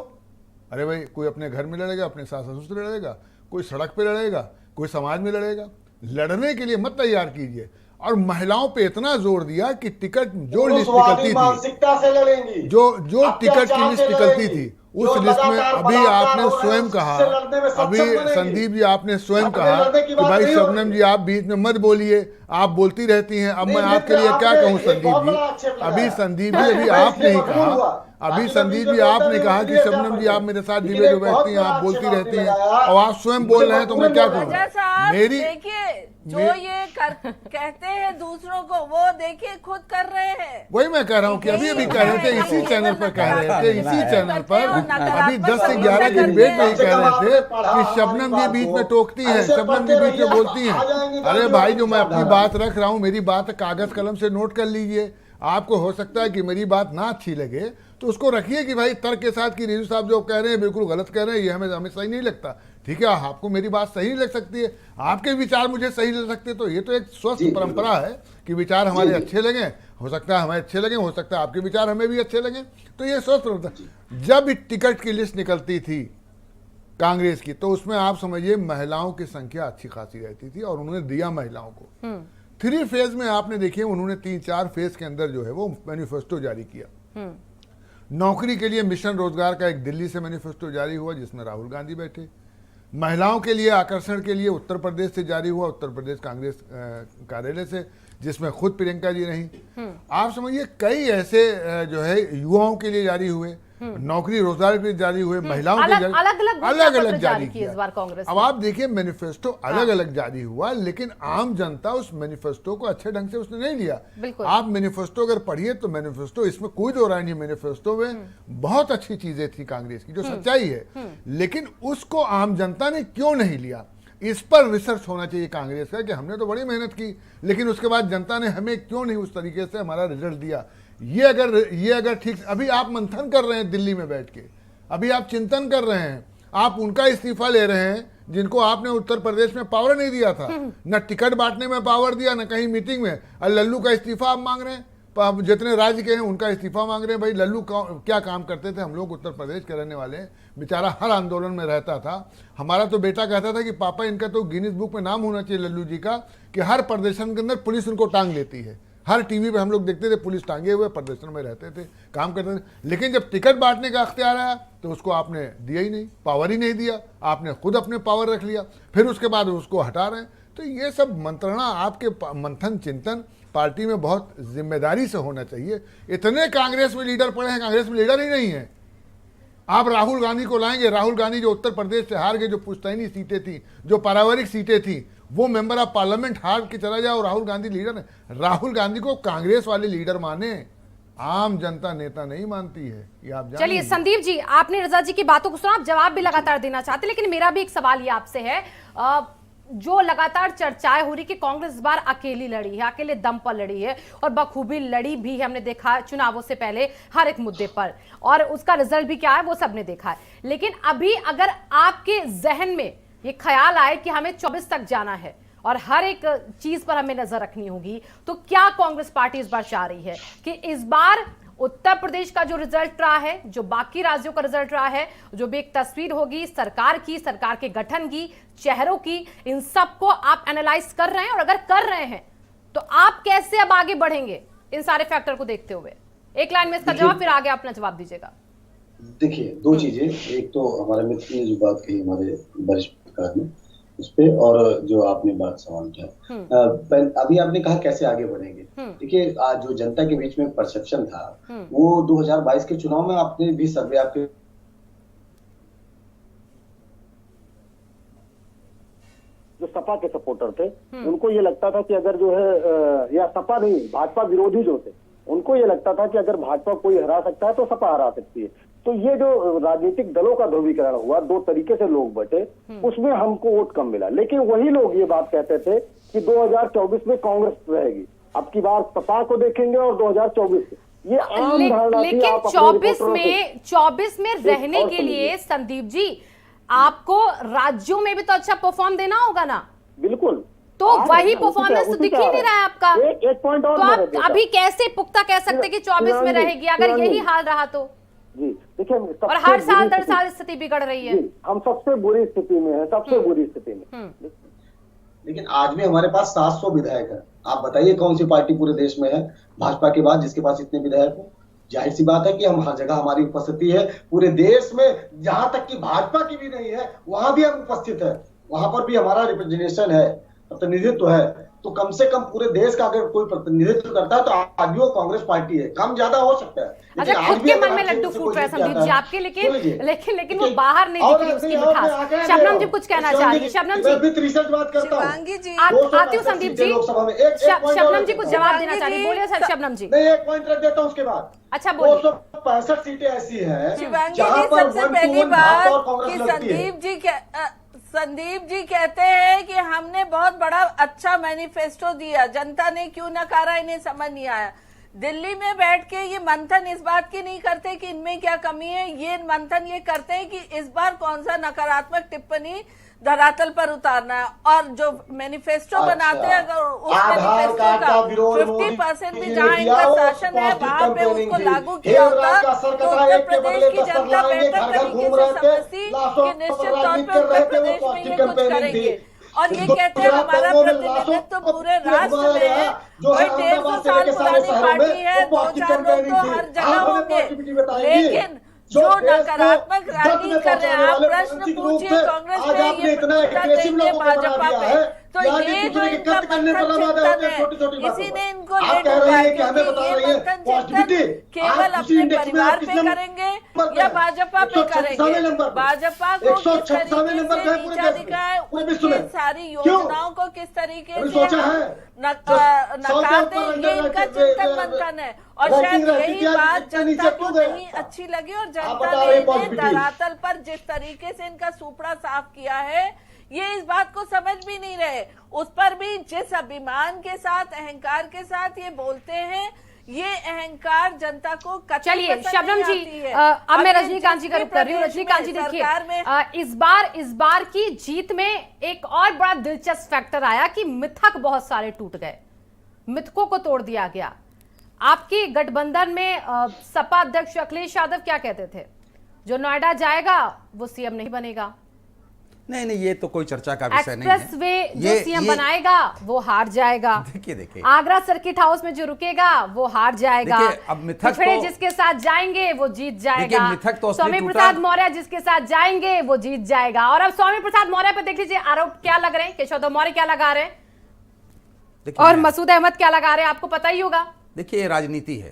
अरे भाई, कोई अपने घर में लड़ेगा, अपने सास ससुर से लड़ेगा, कोई सड़क पे लड़ेगा, कोई समाज में लड़ेगा। लड़ने के लिए मत तैयार कीजिए। और महिलाओं पे इतना जोर दिया कि टिकट जो लिस्ट निकलती थी, मानसिकता से लड़ेंगी, जो टिकट की लिस्ट निकलती थी उस लिस्ट में अभी आपने स्वयं कहा, अभी संदीप जी आपने स्वयं कहा कि भाई शबनम जी आप बीच में मत बोलिए, आप बोलती रहती हैं। अब मैं आपके लिए क्या कहूं संदीप जी? अभी संदीप जी अभी आपने ही कहा, अभी संदीप जी आपने कहा कि शबनम जी आप मेरे साथ डिबेट में बैठती हैं, आप बोलती रहती हैं, और आप स्वयं बोल रहे हैं, तो मैं क्या कहूँ? मेरी देखिए जो ये कहते हैं दूसरों को, वो देखिए खुद कर रहे हैं। वही मैं कह रहा हूँ कि अभी कह रहे थे, इसी चैनल पर कह रहे थे, इसी चैनल पर अभी 10 से 11 की डिबेट में ही कह रहे थे कि शबनम जी बीच में टोकती हैं, शबनम जी बीच में बोलती हैं। अरे भाई, जो मैं अपनी बात रख रहा हूँ, मेरी बात कागज कलम से नोट कर लीजिए। आपको हो सकता है कि मेरी बात ना अच्छी लगे, तो उसको रखिए कि भाई तर्क के साथ कि रिजू साहब जो कह रहे हैं बिल्कुल गलत कह रहे हैं, ये हमें सही नहीं लगता। ठीक है, आपको मेरी बात सही नहीं लग सकती है, आपके विचार मुझे सही लग सकते, तो ये तो एक स्वस्थ परंपरा है कि विचार हमारे अच्छे लगे, हो सकता है हमें अच्छे लगे, हो सकता है आपके विचार हमें भी अच्छे लगे, तो ये स्वस्थ परंपरा। जब टिकट की लिस्ट निकलती थी कांग्रेस की, तो उसमें आप समझिए महिलाओं की संख्या अच्छी खासी रहती थी, और उन्होंने दिया महिलाओं को। 3 फेज में आपने देखिए, उन्होंने 3-4 फेज के अंदर जो है वो मैनिफेस्टो जारी किया। नौकरी के लिए मिशन रोजगार का एक दिल्ली से मैनिफेस्टो जारी हुआ, जिसमें राहुल गांधी बैठे। महिलाओं के लिए आकर्षण के लिए उत्तर प्रदेश से जारी हुआ, उत्तर प्रदेश कांग्रेस कार्यालय से, जिसमें खुद प्रियंका जी रही। आप समझिए कई ऐसे जो है युवाओं के लिए जारी हुए, नौकरी रोजगार के लिए जारी हुए, महिलाओं के अलग अलग जारी किया। इस बार कांग्रेस अब आप देखिए मैनिफेस्टो अलग अलग जारी हुआ, लेकिन आम जनता उस मैनिफेस्टो को अच्छे ढंग से उसने नहीं लिया। आप मैनिफेस्टो अगर पढ़िए तो मैनिफेस्टो, इसमें कोई दो राय नहीं, मैनिफेस्टो में बहुत अच्छी चीजें थी कांग्रेस की, जो सच्चाई है, लेकिन उसको आम जनता ने क्यों नहीं लिया? इस पर रिसर्च होना चाहिए कांग्रेस का कि हमने तो बड़ी मेहनत की, लेकिन उसके बाद जनता ने हमें क्यों नहीं उस तरीके से हमारा रिजल्ट दिया। ये अगर ठीक, अभी आप मंथन कर रहे हैं दिल्ली में बैठ के, अभी आप चिंतन कर रहे हैं, आप उनका इस्तीफा ले रहे हैं जिनको आपने उत्तर प्रदेश में पावर नहीं दिया था, न टिकट बांटने में पावर दिया, न कहीं मीटिंग में। और लल्लू का इस्तीफा आप मांग रहे हैं, जितने राज्य के हैं उनका इस्तीफा मांग रहे हैं। भाई लल्लू क्या काम करते थे? हम लोग उत्तर प्रदेश के रहने वाले हैं, बेचारा हर आंदोलन में रहता था। हमारा तो बेटा कहता था कि पापा इनका तो गिनीज बुक में नाम होना चाहिए लल्लू जी का, कि हर प्रदर्शन के अंदर पुलिस उनको टांग लेती है। हर टीवी पे हम लोग देखते थे पुलिस टांगे हुए प्रदर्शन में रहते थे, काम करते थे। लेकिन जब टिकट बांटने का अख्तियार आया तो उसको आपने दिया ही नहीं, पावर ही नहीं दिया, आपने खुद अपने पावर रख लिया, फिर उसके बाद उसको हटा रहे हैं। तो ये सब मंत्रणा, आपके मंथन चिंतन पार्टी में बहुत जिम्मेदारी से होना चाहिए। इतने कांग्रेस में लीडर पड़े हैं, कांग्रेस में लीडर ही नहीं है। आप राहुल गांधी को लाएंगे, राहुल गांधी जो उत्तर प्रदेश से हार गए, जो पुश्तैनी सीटें थी, जो पारिवारिक सीटें थी, वो मेंबर ऑफ पार्लियामेंट हार के चला जाए और राहुल गांधी लीडर है। राहुल गांधी को कांग्रेस वाले लीडर माने, आम जनता नेता नहीं मानती है, ये आप जानिए। चलिए संदीप जी, आपने रजा जी की बातों को सुना, आप जवाब भी लगातार देना चाहते, लेकिन मेरा भी एक सवाल ये आपसे है, जो लगातार चर्चाएं हो रही कि कांग्रेस इस बार अकेली लड़ी है, अकेले दम पर लड़ी है, और बखूबी लड़ी भी है, हमने देखा चुनावों से पहले हर एक मुद्दे पर, और उसका रिजल्ट भी क्या है वो सबने देखा है। लेकिन अभी अगर आपके जहन में ये ख्याल आए कि हमें 24 तक जाना है और हर एक चीज पर हमें नजर रखनी होगी, तो क्या कांग्रेस पार्टी इस बार चाह रही है कि इस बार उत्तर प्रदेश का जो रिजल्ट रहा है, जो बाकी राज्यों का रिजल्ट रहा है, जो भी एक तस्वीर होगी सरकार की, सरकार के गठन की, चेहरों की, इन सब को आप एनालाइज कर रहे हैं? और अगर कर रहे हैं तो आप कैसे अब आगे बढ़ेंगे इन सारे फैक्टर को देखते हुए? एक लाइन में इसका जवाब, फिर आगे अपना जवाब दीजिएगा। देखिए, 2 चीजें, एक तो हमारे मित्र ने जो बात कही हमारे वरिष्ठ पत्रकार ने उस पे, और जो आपने बात सवाल किया, अभी आपने कहा कैसे आगे बढ़ेंगे। देखिए, आज जो जनता के बीच में परसेप्शन था, वो 2022 के चुनाव में आपने भी सर्वे आपके जो सपा के सपोर्टर थे, उनको ये लगता था कि अगर जो है, या सपा नहीं, भाजपा विरोधी जो थे, उनको ये लगता था कि अगर भाजपा कोई हरा सकता है तो सपा हरा सकती है। तो ये जो राजनीतिक दलों का ध्रुवीकरण हुआ, दो तरीके से लोग बटे, उसमें हमको वोट कम मिला। लेकिन वही लोग ये बात कहते थे कि 2024 में कांग्रेस रहेगी, अब की बार सपा को देखेंगे और 2024 ये आम धारणा थी। लेकिन आप अपने 24 में रहने के लिए संदीप जी आपको राज्यों में भी तो अच्छा परफॉर्म देना होगा ना। बिल्कुल, तो वही परफॉर्मेंस तो दिख ही नहीं रहा है आपका। एक पॉइंट और तो आप अभी कैसे पुख्ता कह सकते कि 24 में रहेगी अगर यही हाल रहा तो? जी देखिए, और हर साल दर साल स्थिति बिगड़ रही है। हम सबसे बुरी स्थिति में है, सबसे बुरी स्थिति में। लेकिन आज भी हमारे पास 700 विधायक है। आप बताइए कौन सी पार्टी पूरे देश में है भाजपा के बाद जिसके पास इतने विधायक हो? जाहिर सी बात है कि हम हर जगह हमारी उपस्थिति है पूरे देश में, जहां तक कि भाजपा की भी नहीं है वहां भी हम उपस्थित है, वहां पर भी हमारा रिप्रेजेंटेशन है, प्रतिनिधित्व है। तो कम से कम पूरे देश का अगर कोई प्रतिनिधित्व करता है तो आज भी वो कांग्रेस पार्टी है। कम ज्यादा हो सकता है, अच्छा, खुद के मन में लड्डू फूट रहा है संदीप जी आपके, लेकिन वो बाहर नहीं दिख रही उसकी मिठास। शबनम जी कुछ कहना चाहिए। शबनम जी रिसर्च बात करता हूँ, शिवांगी जी आती हूँ संदीप जी। शबनम जी कुछ जवाब देना चाहिए, बोलिए सर शबनम जी। नहीं, एक पॉइंट रख देता हूँ उसके बाद। अच्छा बोलिए। 265 सीटें ऐसी हैं शिवांगी जहां जी, पर सबसे 1 to पहली 1 बात भाजपा और कांग्रेस कि लड़ती है। संदीप जी कहते हैं कि हमने बहुत बड़ा अच्छा मैनिफेस्टो दिया, जनता ने क्यों नकारा इन्हें समझ नहीं आया। दिल्ली में बैठ के ये मंथन इस बात की नहीं करते कि इनमें क्या कमी है, ये मंथन ये करते हैं कि इस बार कौन सा नकारात्मक टिप्पणी धरातल पर उतारना है। और जो मैनिफेस्टो बनाते हैं अगर उस मैनिफेस्टो का 50% भी जहाँ इनका शासन है वहां पे उसको लागू किया होता तो उत्तर प्रदेश की जनता बेहतर तरीके से समझती कि निश्चित तौर पर उत्तर प्रदेश में ये कुछ करेंगे। और ये कहते हैं हमारा प्रतिनिधित्व पूरे राष्ट्र में है, कोई 150 साल पुरानी पार्टी है, 2-4 लोग तो हर जगह होंगे, लेकिन जो नकारात्मक राजनीति कर रहे हैं, आप प्रश्न पूछिए कांग्रेस में ये देंगे भाजपा पे, तो ये जो इनका मंथन चिंतन है इसी ने इनको लेट हुआ है, क्योंकि ये मंथन चिंतन केवल अपने परिवार पे करेंगे या भाजपा पे करेंगे। भाजपा को किस तरीके से नीचा दिखा है, उनकी सारी योजनाओं को किस तरीके से नकार दे, ये इनका चिंतन मंथन है। और शायद यही बात जनता को नहीं अच्छी लगी और जनता ने इन्हें धरातल पर जिस तरीके से इनका सुपड़ा साफ किया है ये इस बात को समझ भी नहीं रहे। उस पर भी जिस अभिमान के साथ, अहंकार के साथ ये बोलते हैं, ये अहंकार जनता को चलिए शबनम जी, अब मैं रजनीकांत जी का रुख कर रही हूँ। रजनीकांत जी देखिए, इस बार की जीत में एक और बड़ा दिलचस्प फैक्टर आया कि मिथक बहुत सारे टूट गए, मिथकों को तोड़ दिया गया। आपकी गठबंधन में सपा अध्यक्ष अखिलेश यादव क्या कहते थे, जो नोएडा जाएगा वो सीएम नहीं बनेगा। नहीं, ये तो कोई चर्चा का विषय नहीं है। एक्सप्रेस वे जो सीएम बनाएगा वो हार जाएगा। देखिए आगरा सर्किट हाउस में जो रुकेगा वो हार जाएगा। अब मिथक तो जिसके साथ जाएंगे वो जीत जाएगा। मिथक तो स्वामी प्रसाद मौर्य जिसके साथ जाएंगे वो जीत जाएगा। और अब स्वामी प्रसाद मौर्य पे देख लीजिए आरोप क्या लग रहे हैं, केशव मौर्य क्या लगा रहे हैं और मसूद अहमद क्या लगा रहे हैं, आपको पता ही होगा। देखिए राजनीति है,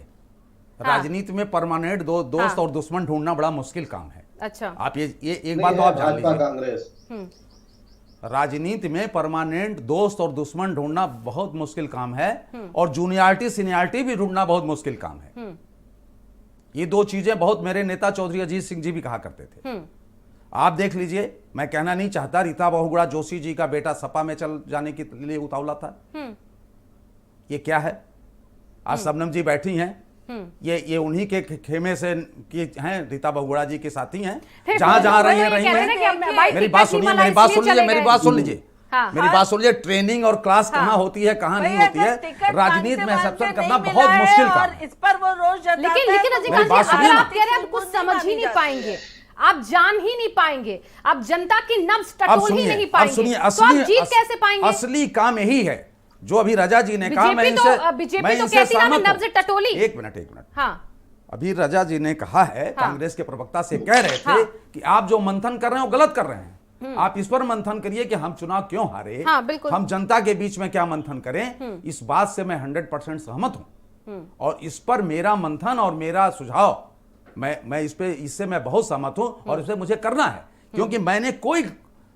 राजनीति में परमानेंट दोस्त और दुश्मन ढूंढना बड़ा मुश्किल काम है। अच्छा, आप ये एक बात तो आप जान लीजिए, कांग्रेस राजनीति में परमानेंट दोस्त और दुश्मन ढूंढना बहुत मुश्किल काम है और जूनियरिटी सीनियरिटी भी ढूंढना बहुत मुश्किल काम है। ये दो चीजें बहुत मेरे नेता चौधरी अजीत सिंह जी भी कहा करते थे। आप देख लीजिए, मैं कहना नहीं चाहता, रीता बहुगुणा जोशी जी का बेटा सपा में चल जाने के लिए उतावला था। ये क्या है? आज शबनम जी बैठी हैं, ये उन्हीं के खेमे से की हैं, रीता बहुगुणा जी के साथी हैं, जहां जहां रही हैं। मेरी बात सुनिए, मेरी बात सुन लीजिए, मेरी बात सुन लीजिए। ट्रेनिंग और क्लास कहाँ होती है, कहाँ नहीं होती है, राजनीति में एक्सेप्शन करना बहुत मुश्किल काम है। इस पर वो रोज लेकिन अगर आप कह रहे हैं आप कुछ समझ ही नहीं पाएंगे, आप जान ही नहीं पाएंगे, आप जनता की नब्ज टटोल ही नहीं पाएंगे, तो आप जीत कैसे पाएंगे? असली काम यही है जो अभी रजा जी ने कहा। बीजेपी तो कहती है ना नब्ज टटोली। एक मिनट हाँ, अभी रजा जी ने कहा है, कांग्रेस के प्रवक्ता से कह रहे थे कि आप जो मंथन कर रहे हैं वो गलत कर रहे हैं। आप इस पर मंथन करिए कि हम चुनाव क्यों हारे, हम जनता के बीच में क्या मंथन करें। इस बात से मैं 100% सहमत हूं और इस पर मेरा मंथन और मेरा सुझाव, मैं इससे मैं बहुत सहमत हूं और इसे मुझे करना है, क्योंकि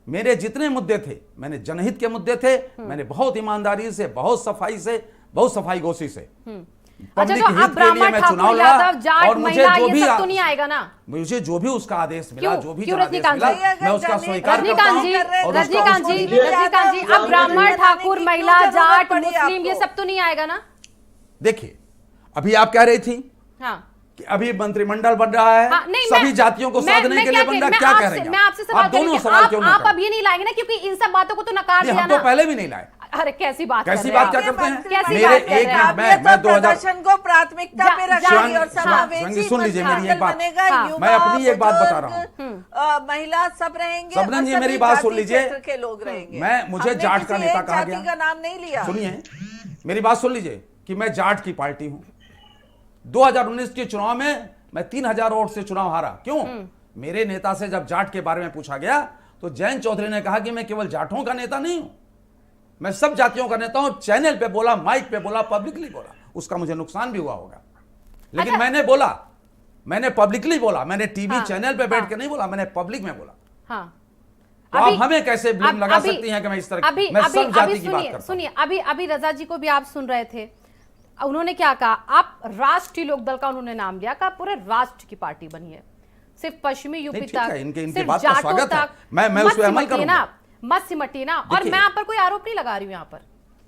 मेरे जितने मुद्दे थे, मैंने जनहित के मुद्दे थे, मैंने बहुत ईमानदारी से, बहुत सफाई गोशी से अच्छा, पब्लिक तो हित अब के लिए ब्राह्मण, मैं ठाकुर, चुनाव यादव, लड़ा जाट, और मुझे महिला, जो ये भी सब तो नहीं आएगा ना? मुझे जो भी उसका आदेश मिला, क्यों? जो भी क्यों जनादेश रजनीकांत मिला, जी? मैं उसका स्वीकार करता रजनीकांत हूं। जी, और उसका रजनीकांत जी, मुझे- रजनीकांत जी, अब जानने ब्राह्मण, की ठाकुर, क्यों महिला, जरूरत जाट, पड़ी मुस्लिम, ये आपको? सब तो नहीं आएगा ना? देखिए, अभी आप कह रही थी हाँ कि अभी मंत्रिमंडल बन रहा है, हाँ, नहीं, सभी मैं- जातियों को मैं- साधने मैं के लिए क्या बन रहा है, मैं क्या आपसे- कह रहे हैं मैं आपसे सवाल आप दोनों करेंगे, सवाल क्यों नहीं आप कर अब ये नहीं लाएंगे ना, क्योंकि इन सब बातों को तो नकार रहे? दिया हम तो ना। पहले भी नहीं लाए। अरे कैसी बात कैसी कर बात रहे क्या हैं आप? करते हैं? कैसी मेरे बात कर एक रहे हैं मिनट आप? मैं 2000 प्रदर्शन को प्राथमिकता पे जा- रखेगी शिवांगी- और समावेशी शिवांगी, सुन लीजिए मेरी एक बात। बनेगा। हाँ। युवा, मैं अपनी एक बात बता रहा बुजुर्ग, महिला सब रहेंगे। सबनम और जी, सभी मेरी बात सुन जाति लीजिए। क्षेत्र के लोग रहेंगे। मुझे हमने जाट का किसी नेता एक कहा जाति गया। का नाम नहीं लिया। सुनिए, मेरी बात सुन लीजिए कि मैं जाट की पार्टी हूं। 2019 के चुनाव में मैं 3000 वोट से चुनाव हारा। क्यों? मेरे नेता से जब जाट के बारे में पूछा गया तो जयंत चौधरी ने कहा कि मैं केवल जाटों का नेता नहीं हूं, मैं सब जातियों का नेता हूं। चैनल पे बोला, माइक पे बोला, पब्लिकली बोला। उसका मुझे नुकसान भी हुआ होगा, लेकिन अच्छा। मैंने बोला, मैंने पब्लिकली बोला, मैंने टीवी हाँ, चैनल पे बैठ हाँ। के नहीं बोला, मैंने पब्लिक में बोला। हाँ तो आप हमें कैसे ब्लेम लगा अभी- सकती हैं कि मैं इस तरह अभी मैं अभी सब जाति अभी की बात सुनिए करता हूं। सुनिए, अभी रजा जी को भी आप सुन रहे थे, उन्होंने क्या कहा? आप राष्ट्रीय लोकदल का उन्होंने नाम लिया, कहा पूरे राष्ट्र की पार्टी बनी है, सिर्फ पश्चिमी यूपी नहीं, ठीक तक, है, इनके सिर्फ बात का जाटों स्वागत है। तक। मैं मत उस पे अमल सिमटिए करूंगा। ना, मत सिमटिए ना। और देखिए- मैं आप पर कोई आरोप नहीं लगा रही हूं यहाँ पर,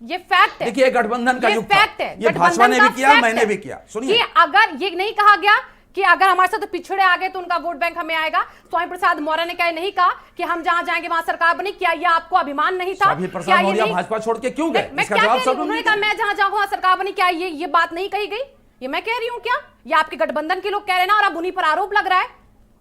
ये फैक्ट है। देखिए, गठबंधन का ये युग था। फैक्ट है, ये भाजपा गठबंधन ने का भी किया, फैक्ट मैंने है भी किया। सुनिए, कि अगर ये नहीं कहा गया कि अगर हमारे साथ तो पिछड़े आ गए तो उनका वोट बैंक हमें आएगा। स्वामी प्रसाद मौर्य ने क्या नहीं कहा कि हम जहां जाएंगे वहां सरकार बनी? क्या ये आपको अभिमान नहीं था? स्वामी क्या प्रसाद ये मौर्य नहीं- भाजपा छोड़ के क्यों गए? मैं इसका क्या जवाब कह रही सब हूं? लोग उन्होंने दीजिए। कहा मैं जहां जाऊं वहां सरकार बनी। क्या ये बात नहीं कही गई? ये मैं कह रही हूं क्या? ये आपके गठबंधन के लोग कह रहे हैं ना, और अब उन्हीं पर आरोप लग रहा है।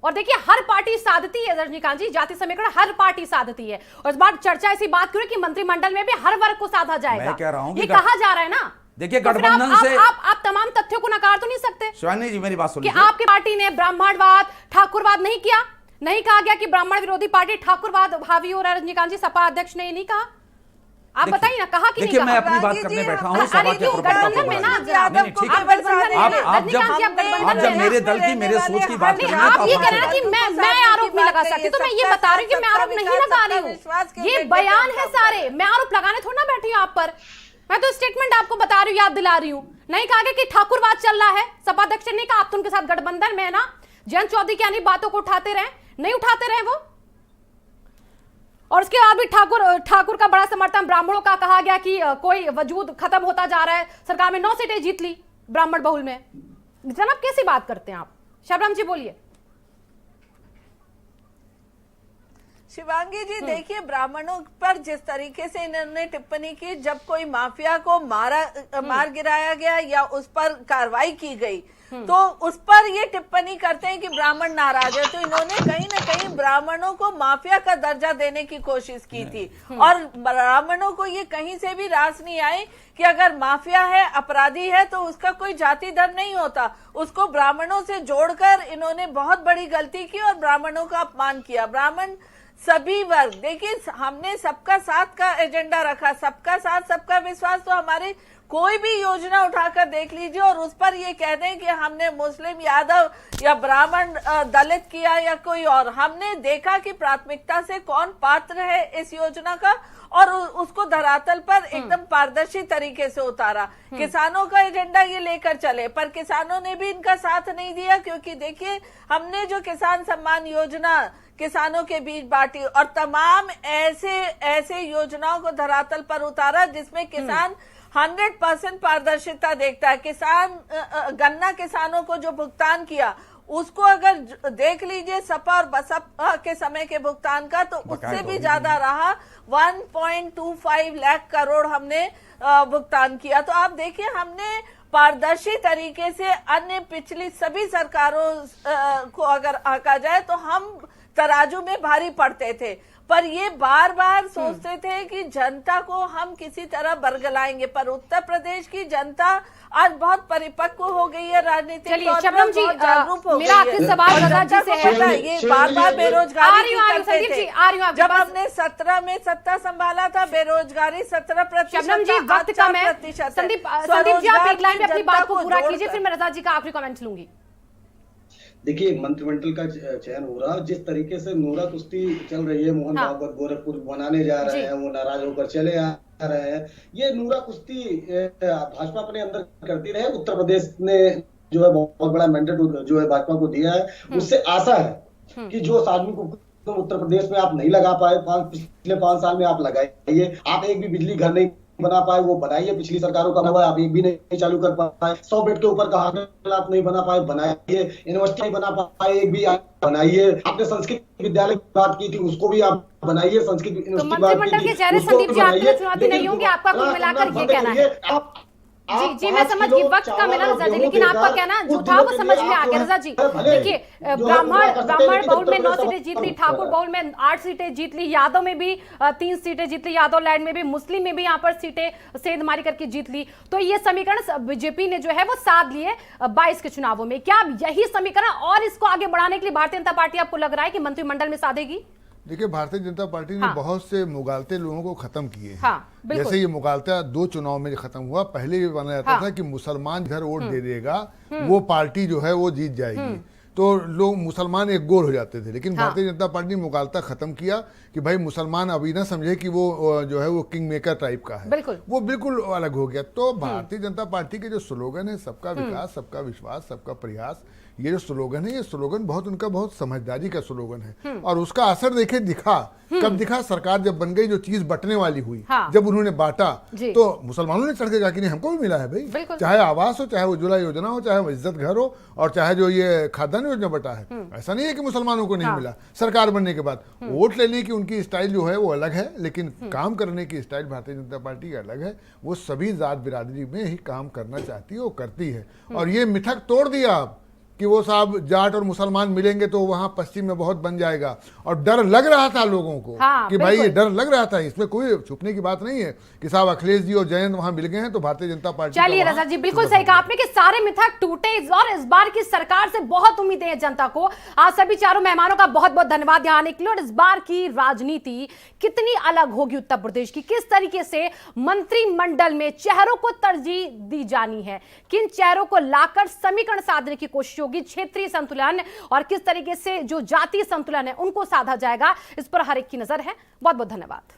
और देखिए, हर पार्टी साधती है रजनीकांत जी, जाति समीकरण हर पार्टी साधती है। और इस बार चर्चा ऐसी बात क्यों है कि मंत्रिमंडल में भी हर वर्ग को साधा जाएगा। मैं कह रहा हूं ये कि कहा जा रहा है ना। देखिए, तो फिर गठबंधन से आप तमाम तथ्यों को नकार तो नहीं सकते शिवानी जी, मेरी बात कि सुनिए। आपकी पार्टी ने ब्राह्मणवाद, ठाकुरवाद नहीं किया। नहीं कहा गया कि ब्राह्मण विरोधी पार्टी ठाकुरवाद हावी हो रहा है। रजनीकांत जी, सपा अध्यक्ष ने ये नहीं कहा। आप देखिए- बताइए ना, कहा कि नहीं देखिए, मैं कहा? अपनी बात राजी करने जी, बैठा हम- हूं, सभा अरे के क्यों? प्रवक्ता को गठबंधन में बुलाया। ना यादव नहीं, नहीं, को ठीक आप है। गठबंधन में आप हैं। जब रजनीकांत जी, आप गठबंधन आप जब में मेरे हैं। दल की, मेरे सोच की बात नहीं, करेंगे आप तो ये आप कह रहे हैं कि मैं आरोप नहीं लगा सकती, तो मैं ये बता रही हूँ कि मैं आरोप नहीं लगा रही हूँ। ये बयान है सारे, मैं आरोप लगाने थोड़ा ना बैठी हूँ आप पर। मैं तो स्टेटमेंट आपको बता रही हूँ, याद दिला रही हूँ। नहीं कहा गया कि ठाकुरवाद चल रहा है, सपा अध्यक्ष ने नहीं कहा। आप तो उनके साथ गठबंधन में है ना। जयंत चौधरी की अन्य बातों को उठाते रहे, नहीं उठाते रहे वो। और उसके बाद भी ठाकुर का बड़ा समर्थन ब्राह्मणों का कहा गया कि कोई वजूद खत्म होता जा रहा है। सरकार में 9 सीटें जीत ली ब्राह्मण बहुल में। जनाब, कैसी बात करते हैं आप? शबनम जी बोलिए। शिवांगी जी, देखिए, ब्राह्मणों पर जिस तरीके से इन्होंने टिप्पणी की, जब कोई माफिया को मार गिराया गया या उस पर कार्रवाई की गई, तो उस पर ये टिप्पणी करते हैं कि ब्राह्मण नाराज है। तो इन्होंने कहीं ना कहीं ब्राह्मणों को माफिया का दर्जा देने की कोशिश की थी। और ब्राह्मणों को ये कहीं से भी रास नहीं आई कि अगर माफिया है, अपराधी है, तो उसका कोई जाति धर्म नहीं होता। उसको ब्राह्मणों से जोड़कर इन्होंने बहुत बड़ी गलती की और ब्राह्मणों का अपमान किया। ब्राह्मण सभी वर्ग, देखिए, हमने सबका साथ का एजेंडा रखा, सबका साथ सबका विश्वास। तो हमारे कोई भी योजना उठाकर देख लीजिए और उस पर ये कह दें कि हमने मुस्लिम, यादव या ब्राह्मण, दलित किया या कोई और। हमने देखा कि प्राथमिकता से कौन पात्र है इस योजना का और उसको धरातल पर एकदम पारदर्शी तरीके से उतारा। किसानों का एजेंडा ये लेकर चले, पर किसानों ने भी इनका साथ नहीं दिया। क्योंकि देखिए, हमने जो किसान सम्मान योजना किसानों के बीच बांटी और तमाम ऐसे योजनाओं को धरातल पर उतारा जिसमें किसान 100% पारदर्शिता देखता है। गन्ना किसानों को जो भुगतान किया, उसको अगर देख लीजिए सपा और बसपा के समय के भुगतान का, तो उससे भी ज्यादा रहा। 1.25 लाख करोड़ हमने भुगतान किया। तो आप देखिए, हमने पारदर्शी तरीके से अन्य पिछली सभी सरकारों को अगर आंका जाए तो हम तराजू में भारी पड़ते थे। पर ये बार बार सोचते थे कि जनता को हम किसी तरह बरगलाएंगे। पर उत्तर प्रदेश की जनता आज बहुत परिपक्व हो गई है, राजनीतिक चलिए तौर पर शबनम जी, बहुत जागरूक हो गई मेरा है। आखिरी सवाल और रजा जी जनता से को है। पता है, ये बार बार बेरोजगारी की करते संदीप थे। जी, आ रही हूँ आपके जब पास। हमने 17 में सत्ता संभाला था, बेरोजगारी 17% शबनम जी, था, वक्त कम है। 4% संदीप जी, आप स्वरोजगार एक लाइन में अपनी जनता बात को पूरा कीजिए, जोड़कर। फिर मैं रजा जी का आखिरी कमेंट लूंगी। देखिए, मंत्रिमंडल का चयन हो रहा, जिस तरीके से नोरा कुश्ती चल रही है, मोहन हाँ। भागवत गोरखपुर बनाने जा रहे हैं, वो नाराज होकर चले आए। रहे हैं, ये नूरा कुश्ती भाजपा अपने अंदर करती रहे। उत्तर प्रदेश ने जो है बहुत बड़ा मैंडेट जो है भाजपा को दिया है, उससे आशा है कि जो सार्वजनिक उपक्रम उत्तर प्रदेश में आप नहीं लगा पाए, पिछले 5 साल में आप लगाइए। आप एक भी बिजली घर नहीं बना पाए, वो बनाइए। पिछली सरकारों का हुआ, आप एक भी नहीं चालू कर पाए। 100 बेड के ऊपर का हॉस्पिटल आप नहीं बना पाए, बनाइए। यूनिवर्सिटी नहीं बना पाए, एक भी बनाइए। आपने संस्कृत विद्यालय की बात की थी, उसको भी आप बनाइए। संस्कृत तो यूनिवर्सिटी की बात मंत्रिमंडल की के थी, चेहरे उसको संदीप जी आपके लिए बनाइए। चुनौती नहीं होंगे, आपका कुल मिलाकर ये कहना है। जी जी, मैं समझ गई, वक्त का मिला रजा जी, लेकिन आपका कहना जो था वो समझ में आ गया रजा जी। देखिए, ब्राह्मण बहुल में 9 सीटें जीत ली, ठाकुर बहुल में 8 सीटें जीत ली, यादव में भी 3 सीटें जीत ली, यादव लैंड में भी, मुस्लिम में भी यहाँ पर सीटें सेंधमारी करके जीत ली। तो ये समीकरण बीजेपी ने जो है वो साध लिए 22 के चुनावों में। क्या यही समीकरण और इसको आगे बढ़ाने के लिए भारतीय जनता पार्टी आपको लग रहा है कि मंत्रिमंडल में साधेगी? देखिए, भारतीय जनता पार्टी ने बहुत से मुगालते लोगों को खत्म किए हैं। हाँ, जैसे ये मुगालता 2 चुनाव में खत्म हुआ। पहले ये माना जाता था कि मुसलमान घर वोट दे देगा, वो पार्टी जो है वो जीत जाएगी, तो लोग मुसलमान एक गोल हो जाते थे। लेकिन भारतीय जनता पार्टी ने मुगालता खत्म किया कि भाई मुसलमान अभी ना समझे कि वो जो है वो किंग मेकर टाइप का है, वो बिल्कुल अलग हो गया। तो भारतीय जनता पार्टी के जो स्लोगन है, सबका विकास, सबका विश्वास, सबका प्रयास, ये जो स्लोगन है, ये स्लोगन उनका बहुत समझदारी का स्लोगन है। और उसका असर देखे दिखा, कब दिखा? सरकार जब बन गई, जो चीज बंटने वाली हुई, जब उन्होंने बांटा, तो मुसलमानों ने चढ़ के कहा कि नहीं, हमको भी मिला है भाई, चाहे आवास हो, चाहे उज्ज्वला योजना हो, चाहे इज्जत घर हो, और चाहे जो ये खाद्यान्न योजना बटा है। ऐसा नहीं है कि मुसलमानों को नहीं मिला। सरकार बनने के बाद वोट लेने की उनकी स्टाइल जो है वो अलग है, लेकिन काम करने की स्टाइल भारतीय जनता पार्टी की अलग है। वो सभी जात बिरादरी में ही काम करना चाहती है, वो करती है। और ये मिथक तोड़ दिया अब कि वो साहब जाट और मुसलमान मिलेंगे तो वहां पश्चिम में बहुत बन जाएगा। और डर लग रहा था लोगों को कि भाई ये डर लग रहा था, इसमें कोई छुपने की बात नहीं है कि साहब अखिलेश जी और जयंत वहां मिल गए हैं तो भारतीय जनता पार्टी। चलिए रजा जी, बिल्कुल सही कहा आपने कि सारे मिथक टूटे, और इस बार की सरकार से बहुत उम्मीदें हैं जनता को। आज सभी चारों मेहमानों का बहुत बहुत धन्यवाद यहाँ आने के लिए। और इस बार की राजनीति कितनी अलग होगी उत्तर प्रदेश की, किस तरीके से मंत्रिमंडल में चेहरों को तरजीह दी जानी है, किन चेहरों को लाकर समीकरण साधने की कोशिश होगी, क्षेत्रीय संतुलन और किस तरीके से जो जातीय संतुलन है उनको साधा जाएगा, इस पर हर एक की नजर है। बहुत बहुत धन्यवाद।